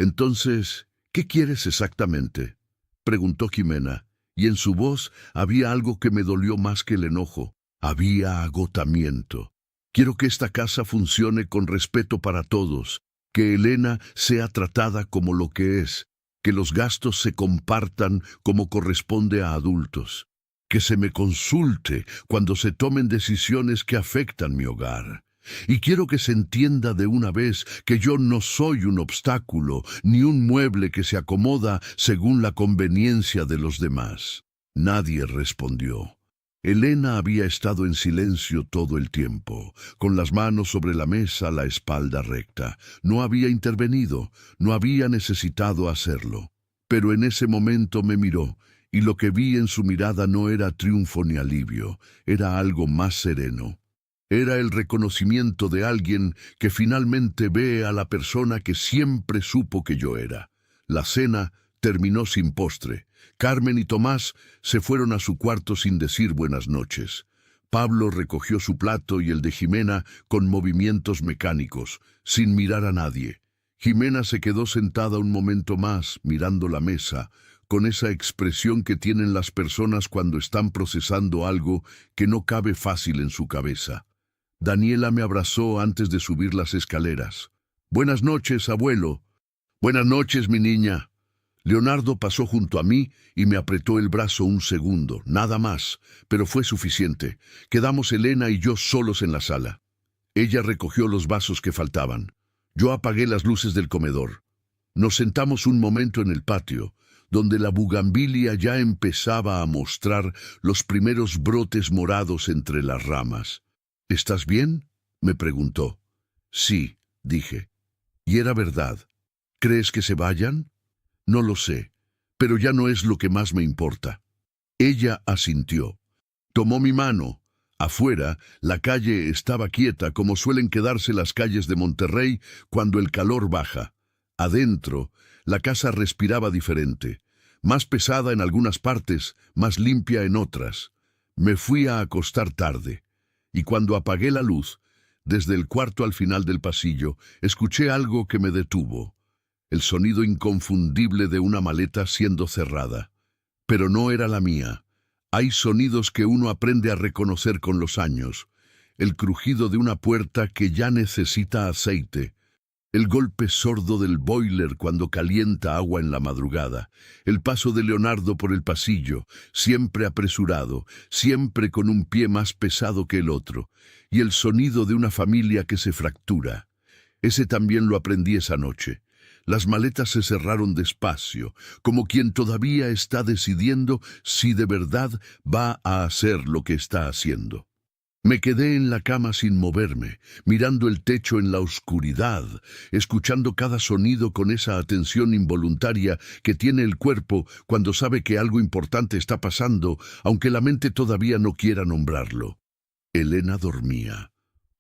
Entonces, ¿qué quieres exactamente?, preguntó Jimena, y en su voz había algo que me dolió más que el enojo. Había agotamiento. Quiero que esta casa funcione con respeto para todos, que Elena sea tratada como lo que es, que los gastos se compartan como corresponde a adultos, que se me consulte cuando se tomen decisiones que afectan mi hogar. Y quiero que se entienda de una vez que yo no soy un obstáculo ni un mueble que se acomoda según la conveniencia de los demás. Nadie respondió. Elena había estado en silencio todo el tiempo, con las manos sobre la mesa, la espalda recta. No había intervenido, no había necesitado hacerlo. Pero en ese momento me miró, y lo que vi en su mirada no era triunfo ni alivio, era algo más sereno. Era el reconocimiento de alguien que finalmente ve a la persona que siempre supo que yo era. La cena terminó sin postre. Carmen y Tomás se fueron a su cuarto sin decir buenas noches. Pablo recogió su plato y el de Jimena con movimientos mecánicos, sin mirar a nadie. Jimena se quedó sentada un momento más, mirando la mesa, con esa expresión que tienen las personas cuando están procesando algo que no cabe fácil en su cabeza. Daniela me abrazó antes de subir las escaleras. «Buenas noches, abuelo». «Buenas noches, mi niña». Leonardo pasó junto a mí y me apretó el brazo un segundo, nada más, pero fue suficiente. Quedamos Elena y yo solos en la sala. Ella recogió los vasos que faltaban. Yo apagué las luces del comedor. Nos sentamos un momento en el patio, donde la bugambilia ya empezaba a mostrar los primeros brotes morados entre las ramas. ¿Estás bien?, me preguntó. Sí, dije. Y era verdad. ¿Crees que se vayan? No lo sé, pero ya no es lo que más me importa. Ella asintió. Tomó mi mano. Afuera, la calle estaba quieta como suelen quedarse las calles de Monterrey cuando el calor baja. Adentro, la casa respiraba diferente, más pesada en algunas partes, más limpia en otras. Me fui a acostar tarde, y cuando apagué la luz, desde el cuarto al final del pasillo, escuché algo que me detuvo. El sonido inconfundible de una maleta siendo cerrada. Pero no era la mía. Hay sonidos que uno aprende a reconocer con los años. El crujido de una puerta que ya necesita aceite. El golpe sordo del boiler cuando calienta agua en la madrugada. El paso de Leonardo por el pasillo, siempre apresurado, siempre con un pie más pesado que el otro. Y el sonido de una familia que se fractura. Ese también lo aprendí esa noche. Las maletas se cerraron despacio, como quien todavía está decidiendo si de verdad va a hacer lo que está haciendo. Me quedé en la cama sin moverme, mirando el techo en la oscuridad, escuchando cada sonido con esa atención involuntaria que tiene el cuerpo cuando sabe que algo importante está pasando, aunque la mente todavía no quiera nombrarlo. Elena dormía,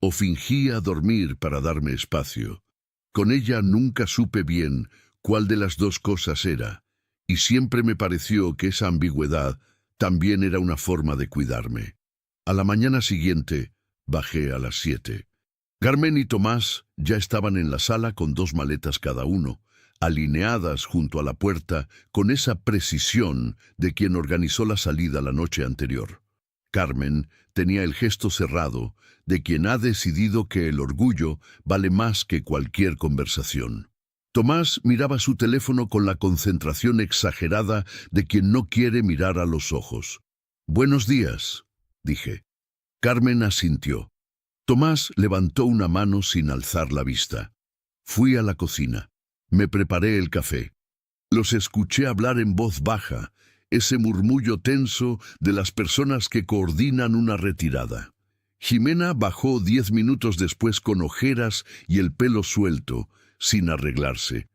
o fingía dormir para darme espacio. Con ella nunca supe bien cuál de las dos cosas era, y siempre me pareció que esa ambigüedad también era una forma de cuidarme. A la mañana siguiente, bajé a las 7. Carmen y Tomás ya estaban en la sala con 2 maletas cada uno, alineadas junto a la puerta con esa precisión de quien organizó la salida la noche anterior. Carmen tenía el gesto cerrado de quien ha decidido que el orgullo vale más que cualquier conversación. Tomás miraba su teléfono con la concentración exagerada de quien no quiere mirar a los ojos. «Buenos días», dije. Carmen asintió. Tomás levantó una mano sin alzar la vista. Fui a la cocina. Me preparé el café. Los escuché hablar en voz baja, ese murmullo tenso de las personas que coordinan una retirada. Jimena bajó 10 minutos después con ojeras y el pelo suelto, sin arreglarse,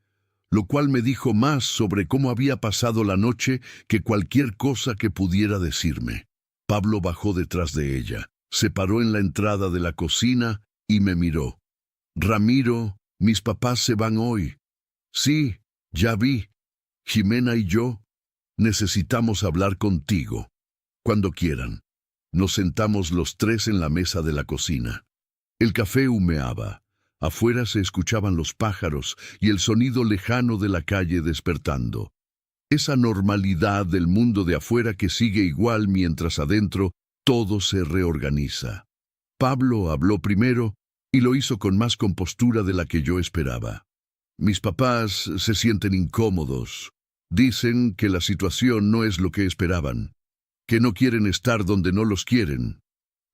lo cual me dijo más sobre cómo había pasado la noche que cualquier cosa que pudiera decirme. Pablo bajó detrás de ella, se paró en la entrada de la cocina y me miró. «Ramiro, mis papás se van hoy». «Sí, ya vi. Jimena y yo necesitamos hablar contigo. Cuando quieran». Nos sentamos los 3 en la mesa de la cocina. El café humeaba. Afuera se escuchaban los pájaros y el sonido lejano de la calle despertando. Esa normalidad del mundo de afuera que sigue igual mientras adentro todo se reorganiza. Pablo habló primero y lo hizo con más compostura de la que yo esperaba. «Mis papás se sienten incómodos. Dicen que la situación no es lo que esperaban, que no quieren estar donde no los quieren».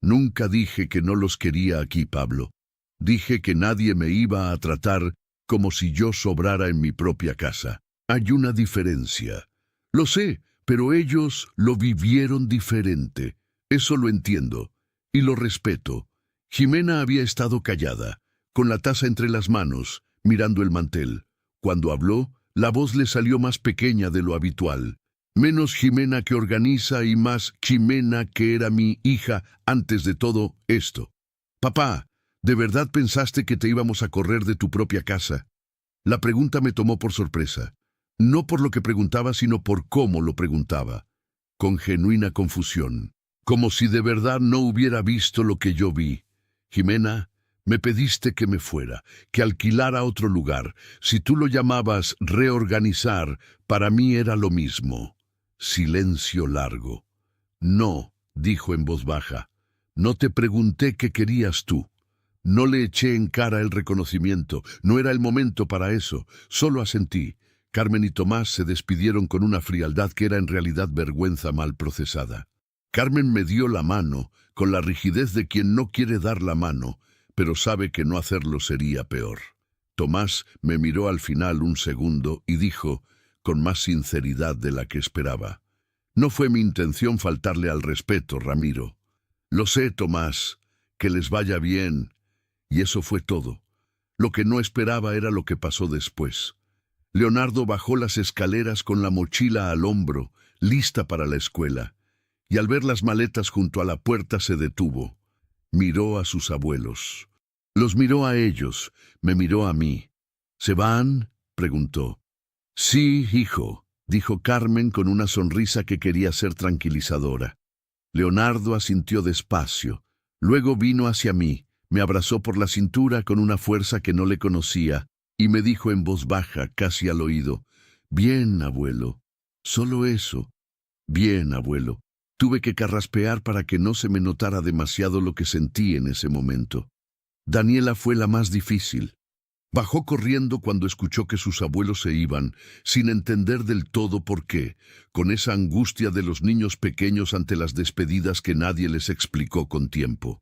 Nunca dije que no los quería aquí, Pablo. Dije que nadie me iba a tratar como si yo sobrara en mi propia casa. Hay una diferencia. Lo sé, pero ellos lo vivieron diferente. Eso lo entiendo y lo respeto. Jimena había estado callada, con la taza entre las manos, mirando el mantel. Cuando habló, la voz le salió más pequeña de lo habitual. Menos Jimena que organiza y más Jimena que era mi hija antes de todo esto. «Papá, ¿de verdad pensaste que te íbamos a correr de tu propia casa?» La pregunta me tomó por sorpresa. No por lo que preguntaba, sino por cómo lo preguntaba. Con genuina confusión. Como si de verdad no hubiera visto lo que yo vi. «Jimena, me pediste que me fuera, que alquilara otro lugar. Si tú lo llamabas reorganizar, para mí era lo mismo». Silencio largo. «No», dijo en voz baja. «No te pregunté qué querías tú. No le eché en cara el reconocimiento. No era el momento para eso. Solo asentí». Carmen y Tomás se despidieron con una frialdad que era en realidad vergüenza mal procesada. Carmen me dio la mano, con la rigidez de quien no quiere dar la mano, pero sabe que no hacerlo sería peor. Tomás me miró al final un segundo y dijo, con más sinceridad de la que esperaba. No fue mi intención faltarle al respeto, Ramiro. Lo sé, Tomás, que les vaya bien. Y eso fue todo. Lo que no esperaba era lo que pasó después. Leonardo bajó las escaleras con la mochila al hombro, lista para la escuela, y al ver las maletas junto a la puerta se detuvo. Miró a sus abuelos. Los miró a ellos, me miró a mí. ¿Se van?, preguntó. Sí, hijo, dijo Carmen con una sonrisa que quería ser tranquilizadora. Leonardo asintió despacio. Luego vino hacia mí, me abrazó por la cintura con una fuerza que no le conocía, y me dijo en voz baja, casi al oído, «Bien, abuelo. Solo eso. Bien, abuelo». Tuve que carraspear para que no se me notara demasiado lo que sentí en ese momento. Daniela fue la más difícil. Bajó corriendo cuando escuchó que sus abuelos se iban, sin entender del todo por qué, con esa angustia de los niños pequeños ante las despedidas que nadie les explicó con tiempo.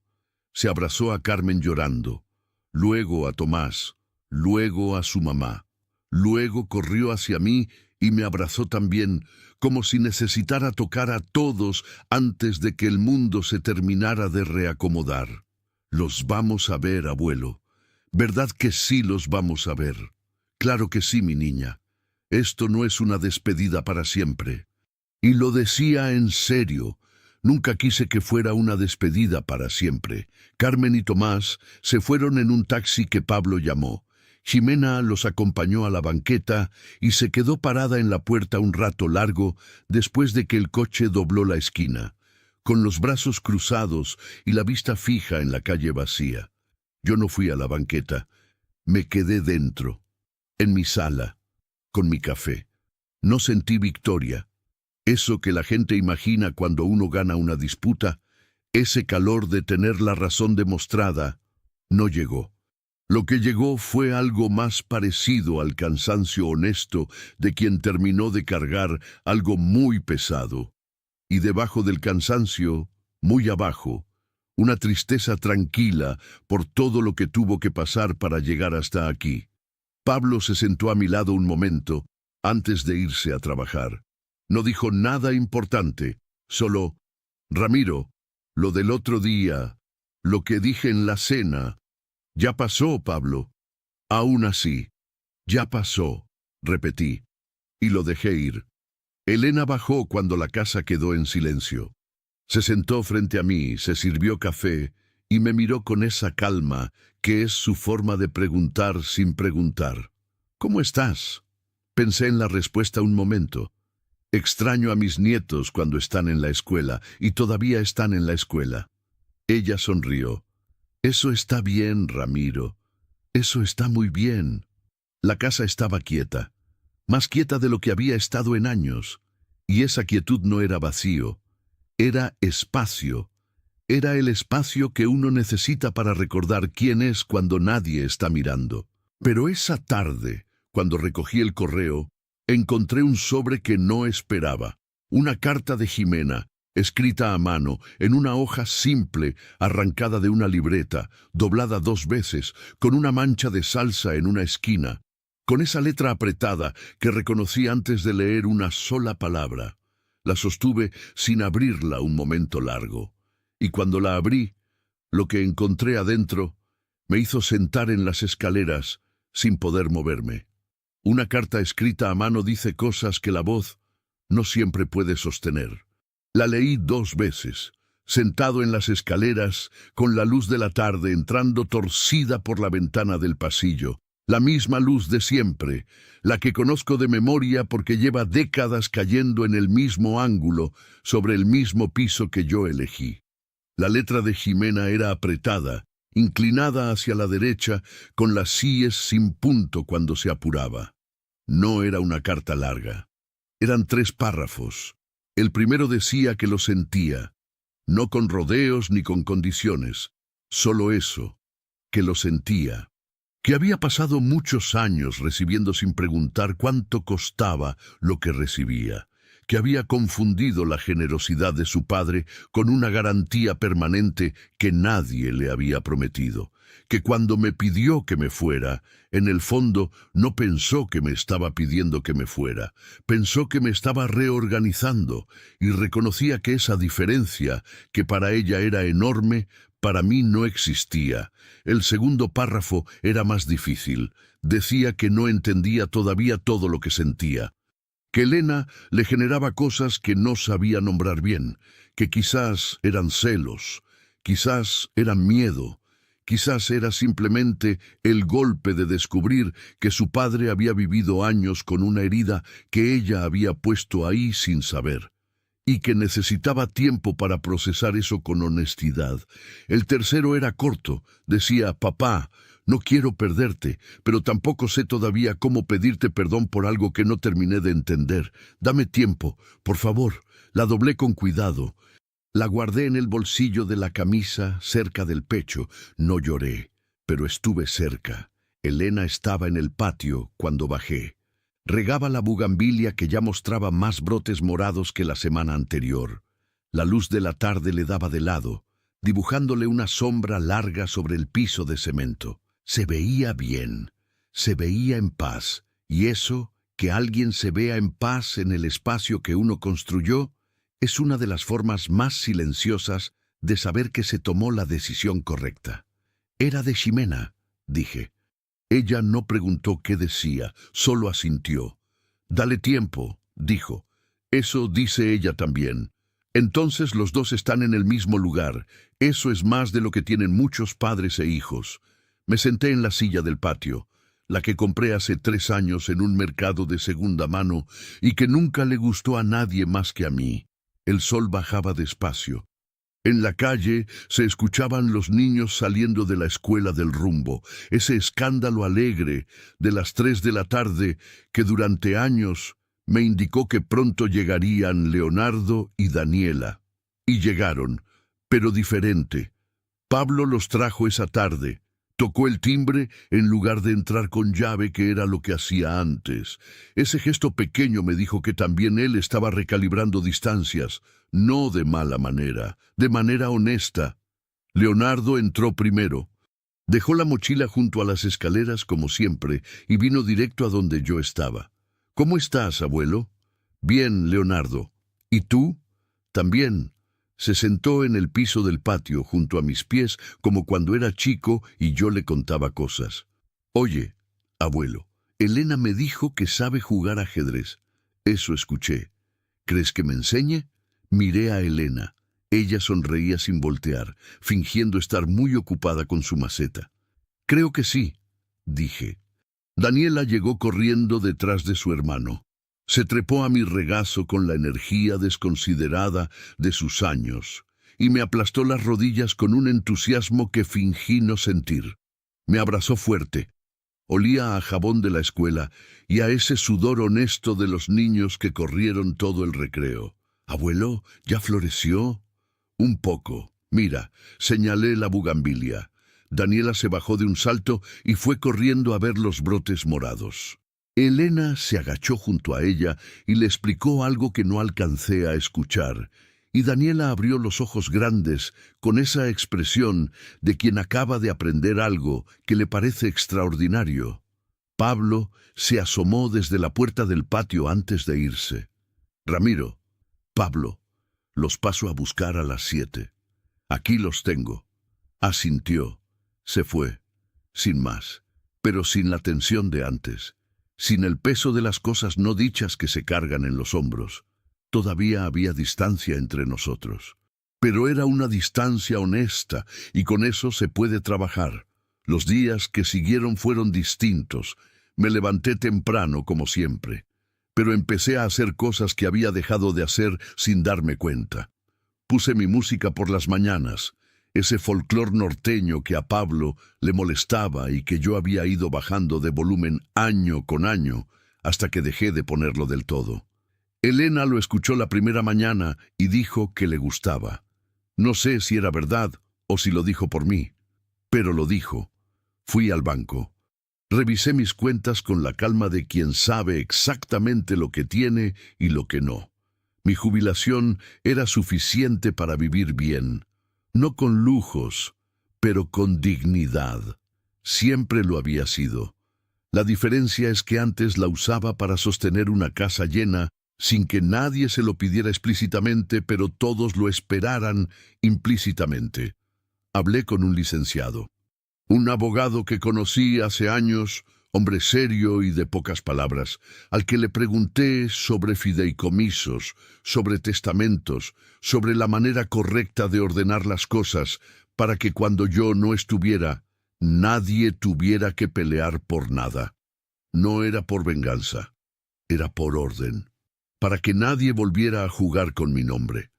Se abrazó a Carmen llorando, luego a Tomás, luego a su mamá. Luego corrió hacia mí y me abrazó también, como si necesitara tocar a todos antes de que el mundo se terminara de reacomodar. Los vamos a ver, abuelo. ¿Verdad que sí los vamos a ver? Claro que sí, mi niña. Esto no es una despedida para siempre. Y lo decía en serio. Nunca quise que fuera una despedida para siempre. Carmen y Tomás se fueron en un taxi que Pablo llamó. Jimena los acompañó a la banqueta y se quedó parada en la puerta un rato largo después de que el coche dobló la esquina, con los brazos cruzados y la vista fija en la calle vacía. Yo no fui a la banqueta, me quedé dentro, en mi sala, con mi café. No sentí victoria. Eso que la gente imagina cuando uno gana una disputa, ese calor de tener la razón demostrada, no llegó. Lo que llegó fue algo más parecido al cansancio honesto de quien terminó de cargar algo muy pesado. Y debajo del cansancio, muy abajo, una tristeza tranquila por todo lo que tuvo que pasar para llegar hasta aquí. Pablo se sentó a mi lado un momento antes de irse a trabajar. No dijo nada importante, solo, «Ramiro, lo del otro día, lo que dije en la cena». «Ya pasó, Pablo». «Aún así, ya pasó», repetí, y lo dejé ir. Elena bajó cuando la casa quedó en silencio. Se sentó frente a mí, se sirvió café y me miró con esa calma que es su forma de preguntar sin preguntar. «¿Cómo estás?». Pensé en la respuesta un momento. «Extraño a mis nietos cuando están en la escuela, y todavía están en la escuela». Ella sonrió. «Eso está bien, Ramiro. Eso está muy bien». La casa estaba quieta, más quieta de lo que había estado en años. Y esa quietud no era vacío, era espacio. Era el espacio que uno necesita para recordar quién es cuando nadie está mirando. Pero esa tarde, cuando recogí el correo, encontré un sobre que no esperaba. Una carta de Jimena, escrita a mano, en una hoja simple, arrancada de una libreta, doblada 2 veces, con una mancha de salsa en una esquina, con esa letra apretada que reconocí antes de leer una sola palabra. La sostuve sin abrirla un momento largo, y cuando la abrí, lo que encontré adentro me hizo sentar en las escaleras sin poder moverme. Una carta escrita a mano dice cosas que la voz no siempre puede sostener. La leí 2 veces, sentado en las escaleras, con la luz de la tarde entrando torcida por la ventana del pasillo. La misma luz de siempre, la que conozco de memoria porque lleva décadas cayendo en el mismo ángulo, sobre el mismo piso que yo elegí. La letra de Jimena era apretada, inclinada hacia la derecha, con las síes sin punto cuando se apuraba. No era una carta larga. Eran 3 párrafos. El primero decía que lo sentía, no con rodeos ni con condiciones, solo eso, que lo sentía, que había pasado muchos años recibiendo sin preguntar cuánto costaba lo que recibía, que había confundido la generosidad de su padre con una garantía permanente que nadie le había prometido, que cuando me pidió que me fuera, en el fondo no pensó que me estaba pidiendo que me fuera, pensó que me estaba reorganizando y reconocía que esa diferencia, que para ella era enorme, para mí no existía. El segundo párrafo era más difícil. Decía que no entendía todavía todo lo que sentía, que Elena le generaba cosas que no sabía nombrar bien, que quizás eran celos, quizás eran miedo, quizás era simplemente el golpe de descubrir que su padre había vivido años con una herida que ella había puesto ahí sin saber, y que necesitaba tiempo para procesar eso con honestidad. El tercero era corto, decía: «Papá, no quiero perderte, pero tampoco sé todavía cómo pedirte perdón por algo que no terminé de entender. Dame tiempo, por favor». La doblé con cuidado. La guardé en el bolsillo de la camisa, cerca del pecho. No lloré, pero estuve cerca. Elena estaba en el patio cuando bajé. Regaba la bugambilia que ya mostraba más brotes morados que la semana anterior. La luz de la tarde le daba de lado, dibujándole una sombra larga sobre el piso de cemento. Se veía bien, se veía en paz, y eso, que alguien se vea en paz en el espacio que uno construyó, es una de las formas más silenciosas de saber que se tomó la decisión correcta. «Era de Ximena», dije. Ella no preguntó qué decía, solo asintió. «Dale tiempo», dijo. «Eso dice ella también. Entonces los dos están en el mismo lugar. Eso es más de lo que tienen muchos padres e hijos». Me senté en la silla del patio, la que compré hace 3 años en un mercado de segunda mano y que nunca le gustó a nadie más que a mí. El sol bajaba despacio. En la calle se escuchaban los niños saliendo de la escuela del Rumbo, ese escándalo alegre de las 3 de la tarde que durante años me indicó que pronto llegarían Leonardo y Daniela. Y llegaron, pero diferente. Pablo los trajo esa tarde. Tocó el timbre en lugar de entrar con llave, que era lo que hacía antes. Ese gesto pequeño me dijo que también él estaba recalibrando distancias, no de mala manera, de manera honesta. Leonardo entró primero. Dejó la mochila junto a las escaleras como siempre y vino directo a donde yo estaba. «¿Cómo estás, abuelo?» «Bien, Leonardo. ¿Y tú?» «También». Se sentó en el piso del patio junto a mis pies como cuando era chico y yo le contaba cosas. «Oye, abuelo, Elena me dijo que sabe jugar ajedrez». «Eso escuché. ¿Crees que me enseñe?» Miré a Elena. Ella sonreía sin voltear, fingiendo estar muy ocupada con su maceta. «Creo que sí», dije. Daniela llegó corriendo detrás de su hermano. Se trepó a mi regazo con la energía desconsiderada de sus años y me aplastó las rodillas con un entusiasmo que fingí no sentir. Me abrazó fuerte. Olía a jabón de la escuela y a ese sudor honesto de los niños que corrieron todo el recreo. «Abuelo, ¿ya floreció?» «Un poco. Mira», señalé la bugambilia. Daniela se bajó de un salto y fue corriendo a ver los brotes morados. Elena se agachó junto a ella y le explicó algo que no alcancé a escuchar, y Daniela abrió los ojos grandes con esa expresión de quien acaba de aprender algo que le parece extraordinario. Pablo se asomó desde la puerta del patio antes de irse. «Ramiro, Pablo, los paso a buscar a las 7. Aquí los tengo». Asintió. Se fue, sin más, pero sin la tensión de antes, sin el peso de las cosas no dichas que se cargan en los hombros. Todavía había distancia entre nosotros, pero era una distancia honesta y con eso se puede trabajar. Los días que siguieron fueron distintos. Me levanté temprano como siempre, pero empecé a hacer cosas que había dejado de hacer sin darme cuenta. Puse mi música por las mañanas, ese folclor norteño que a Pablo le molestaba y que yo había ido bajando de volumen año con año hasta que dejé de ponerlo del todo. Elena lo escuchó la primera mañana y dijo que le gustaba. No sé si era verdad o si lo dijo por mí, pero lo dijo. Fui al banco. Revisé mis cuentas con la calma de quien sabe exactamente lo que tiene y lo que no. Mi jubilación era suficiente para vivir bien, no con lujos, pero con dignidad. Siempre lo había sido. La diferencia es que antes la usaba para sostener una casa llena, sin que nadie se lo pidiera explícitamente, pero todos lo esperaran implícitamente. Hablé con un licenciado, un abogado que conocí hace años, hombre serio y de pocas palabras, al que le pregunté sobre fideicomisos, sobre testamentos, sobre la manera correcta de ordenar las cosas, para que cuando yo no estuviera, nadie tuviera que pelear por nada. No era por venganza, era por orden, para que nadie volviera a jugar con mi nombre.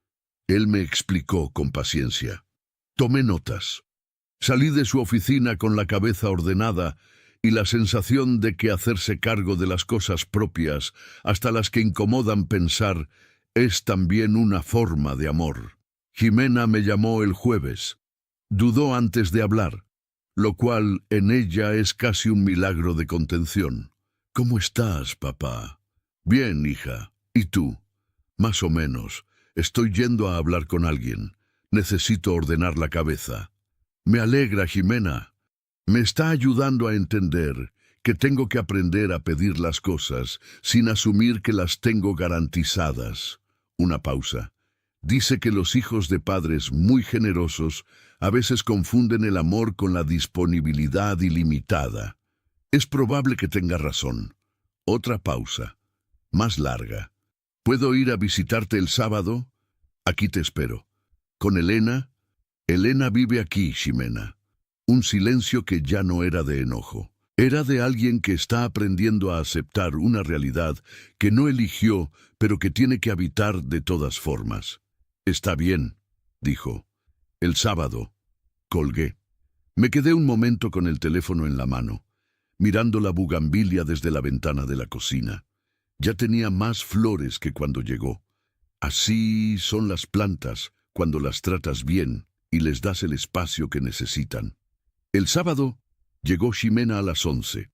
Él me explicó con paciencia. Tomé notas. Salí de su oficina con la cabeza ordenada y la sensación de que hacerse cargo de las cosas propias, hasta las que incomodan pensar, es también una forma de amor. Jimena me llamó el jueves. Dudó antes de hablar, lo cual en ella es casi un milagro de contención. «¿Cómo estás, papá?» «Bien, hija. ¿Y tú?» «Más o menos. Estoy yendo a hablar con alguien. Necesito ordenar la cabeza». «Me alegra, Jimena. Me está ayudando a entender que tengo que aprender a pedir las cosas sin asumir que las tengo garantizadas». Una pausa. Dice que los hijos de padres muy generosos a veces confunden el amor con la disponibilidad ilimitada. Es probable que tenga razón. Otra pausa, más larga. ¿Puedo ir a visitarte el sábado? Aquí te espero. ¿Con Elena? Elena vive aquí, Ximena. Un silencio que ya no era de enojo. Era de alguien que está aprendiendo a aceptar una realidad que no eligió, pero que tiene que habitar de todas formas. «Está bien», dijo. «El sábado». Colgué. Me quedé un momento con el teléfono en la mano, mirando la bugambilia desde la ventana de la cocina. Ya tenía más flores que cuando llegó. Así son las plantas cuando las tratas bien y les das el espacio que necesitan. El sábado llegó Ximena a las 11.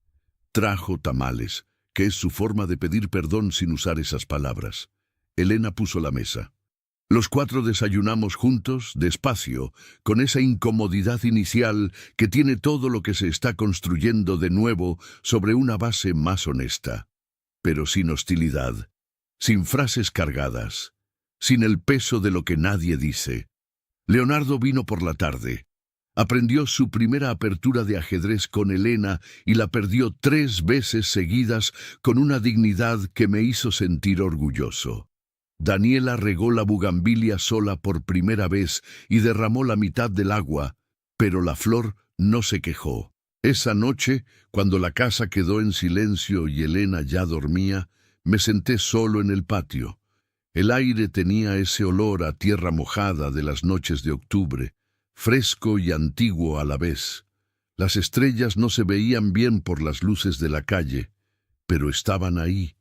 Trajo tamales, que es su forma de pedir perdón sin usar esas palabras. Elena puso la mesa. Los 4 desayunamos juntos, despacio, con esa incomodidad inicial que tiene todo lo que se está construyendo de nuevo sobre una base más honesta, pero sin hostilidad, sin frases cargadas, sin el peso de lo que nadie dice. Leonardo vino por la tarde. Aprendió su primera apertura de ajedrez con Elena y la perdió 3 veces seguidas con una dignidad que me hizo sentir orgulloso. Daniela regó la bugambilia sola por primera vez y derramó la mitad del agua, pero la flor no se quejó. Esa noche, cuando la casa quedó en silencio y Elena ya dormía, me senté solo en el patio. El aire tenía ese olor a tierra mojada de las noches de octubre, fresco y antiguo a la vez. Las estrellas no se veían bien por las luces de la calle, pero estaban ahí.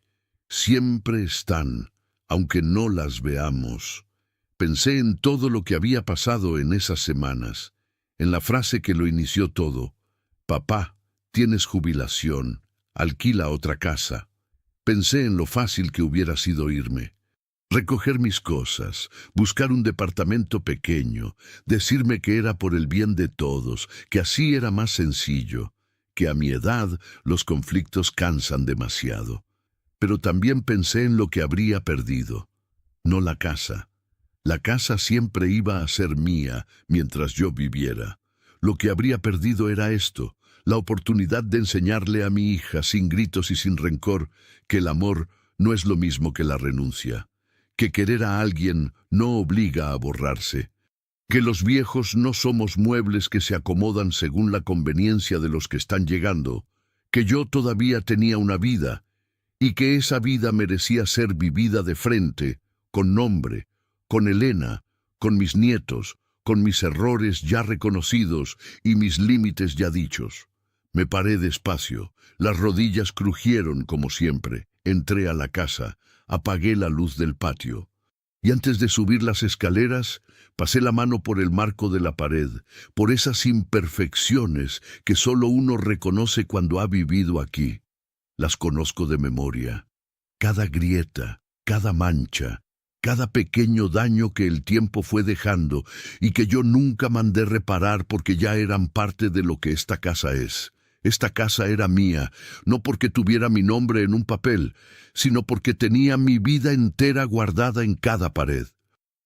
Siempre están, aunque no las veamos. Pensé en todo lo que había pasado en esas semanas, en la frase que lo inició todo. «Papá, tienes jubilación, alquila otra casa». Pensé en lo fácil que hubiera sido irme. Recoger mis cosas, buscar un departamento pequeño, decirme que era por el bien de todos, que así era más sencillo, que a mi edad los conflictos cansan demasiado. Pero también pensé en lo que habría perdido. No la casa. La casa siempre iba a ser mía mientras yo viviera. Lo que habría perdido era esto, la oportunidad de enseñarle a mi hija, sin gritos y sin rencor, que el amor no es lo mismo que la renuncia, que querer a alguien no obliga a borrarse, que los viejos no somos muebles que se acomodan según la conveniencia de los que están llegando, que yo todavía tenía una vida, y que esa vida merecía ser vivida de frente, con nombre, con Elena, con mis nietos, con mis errores ya reconocidos y mis límites ya dichos. Me paré despacio, las rodillas crujieron como siempre, entré a la casa, apagué la luz del patio, y antes de subir las escaleras, pasé la mano por el marco de la pared, por esas imperfecciones que solo uno reconoce cuando ha vivido aquí. Las conozco de memoria. Cada grieta, cada mancha, cada pequeño daño que el tiempo fue dejando y que yo nunca mandé reparar porque ya eran parte de lo que esta casa es. Esta casa era mía, no porque tuviera mi nombre en un papel, sino porque tenía mi vida entera guardada en cada pared.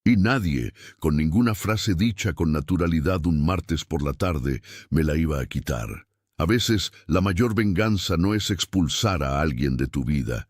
Y nadie, con ninguna frase dicha con naturalidad un martes por la tarde, me la iba a quitar. A veces, la mayor venganza no es expulsar a alguien de tu vida,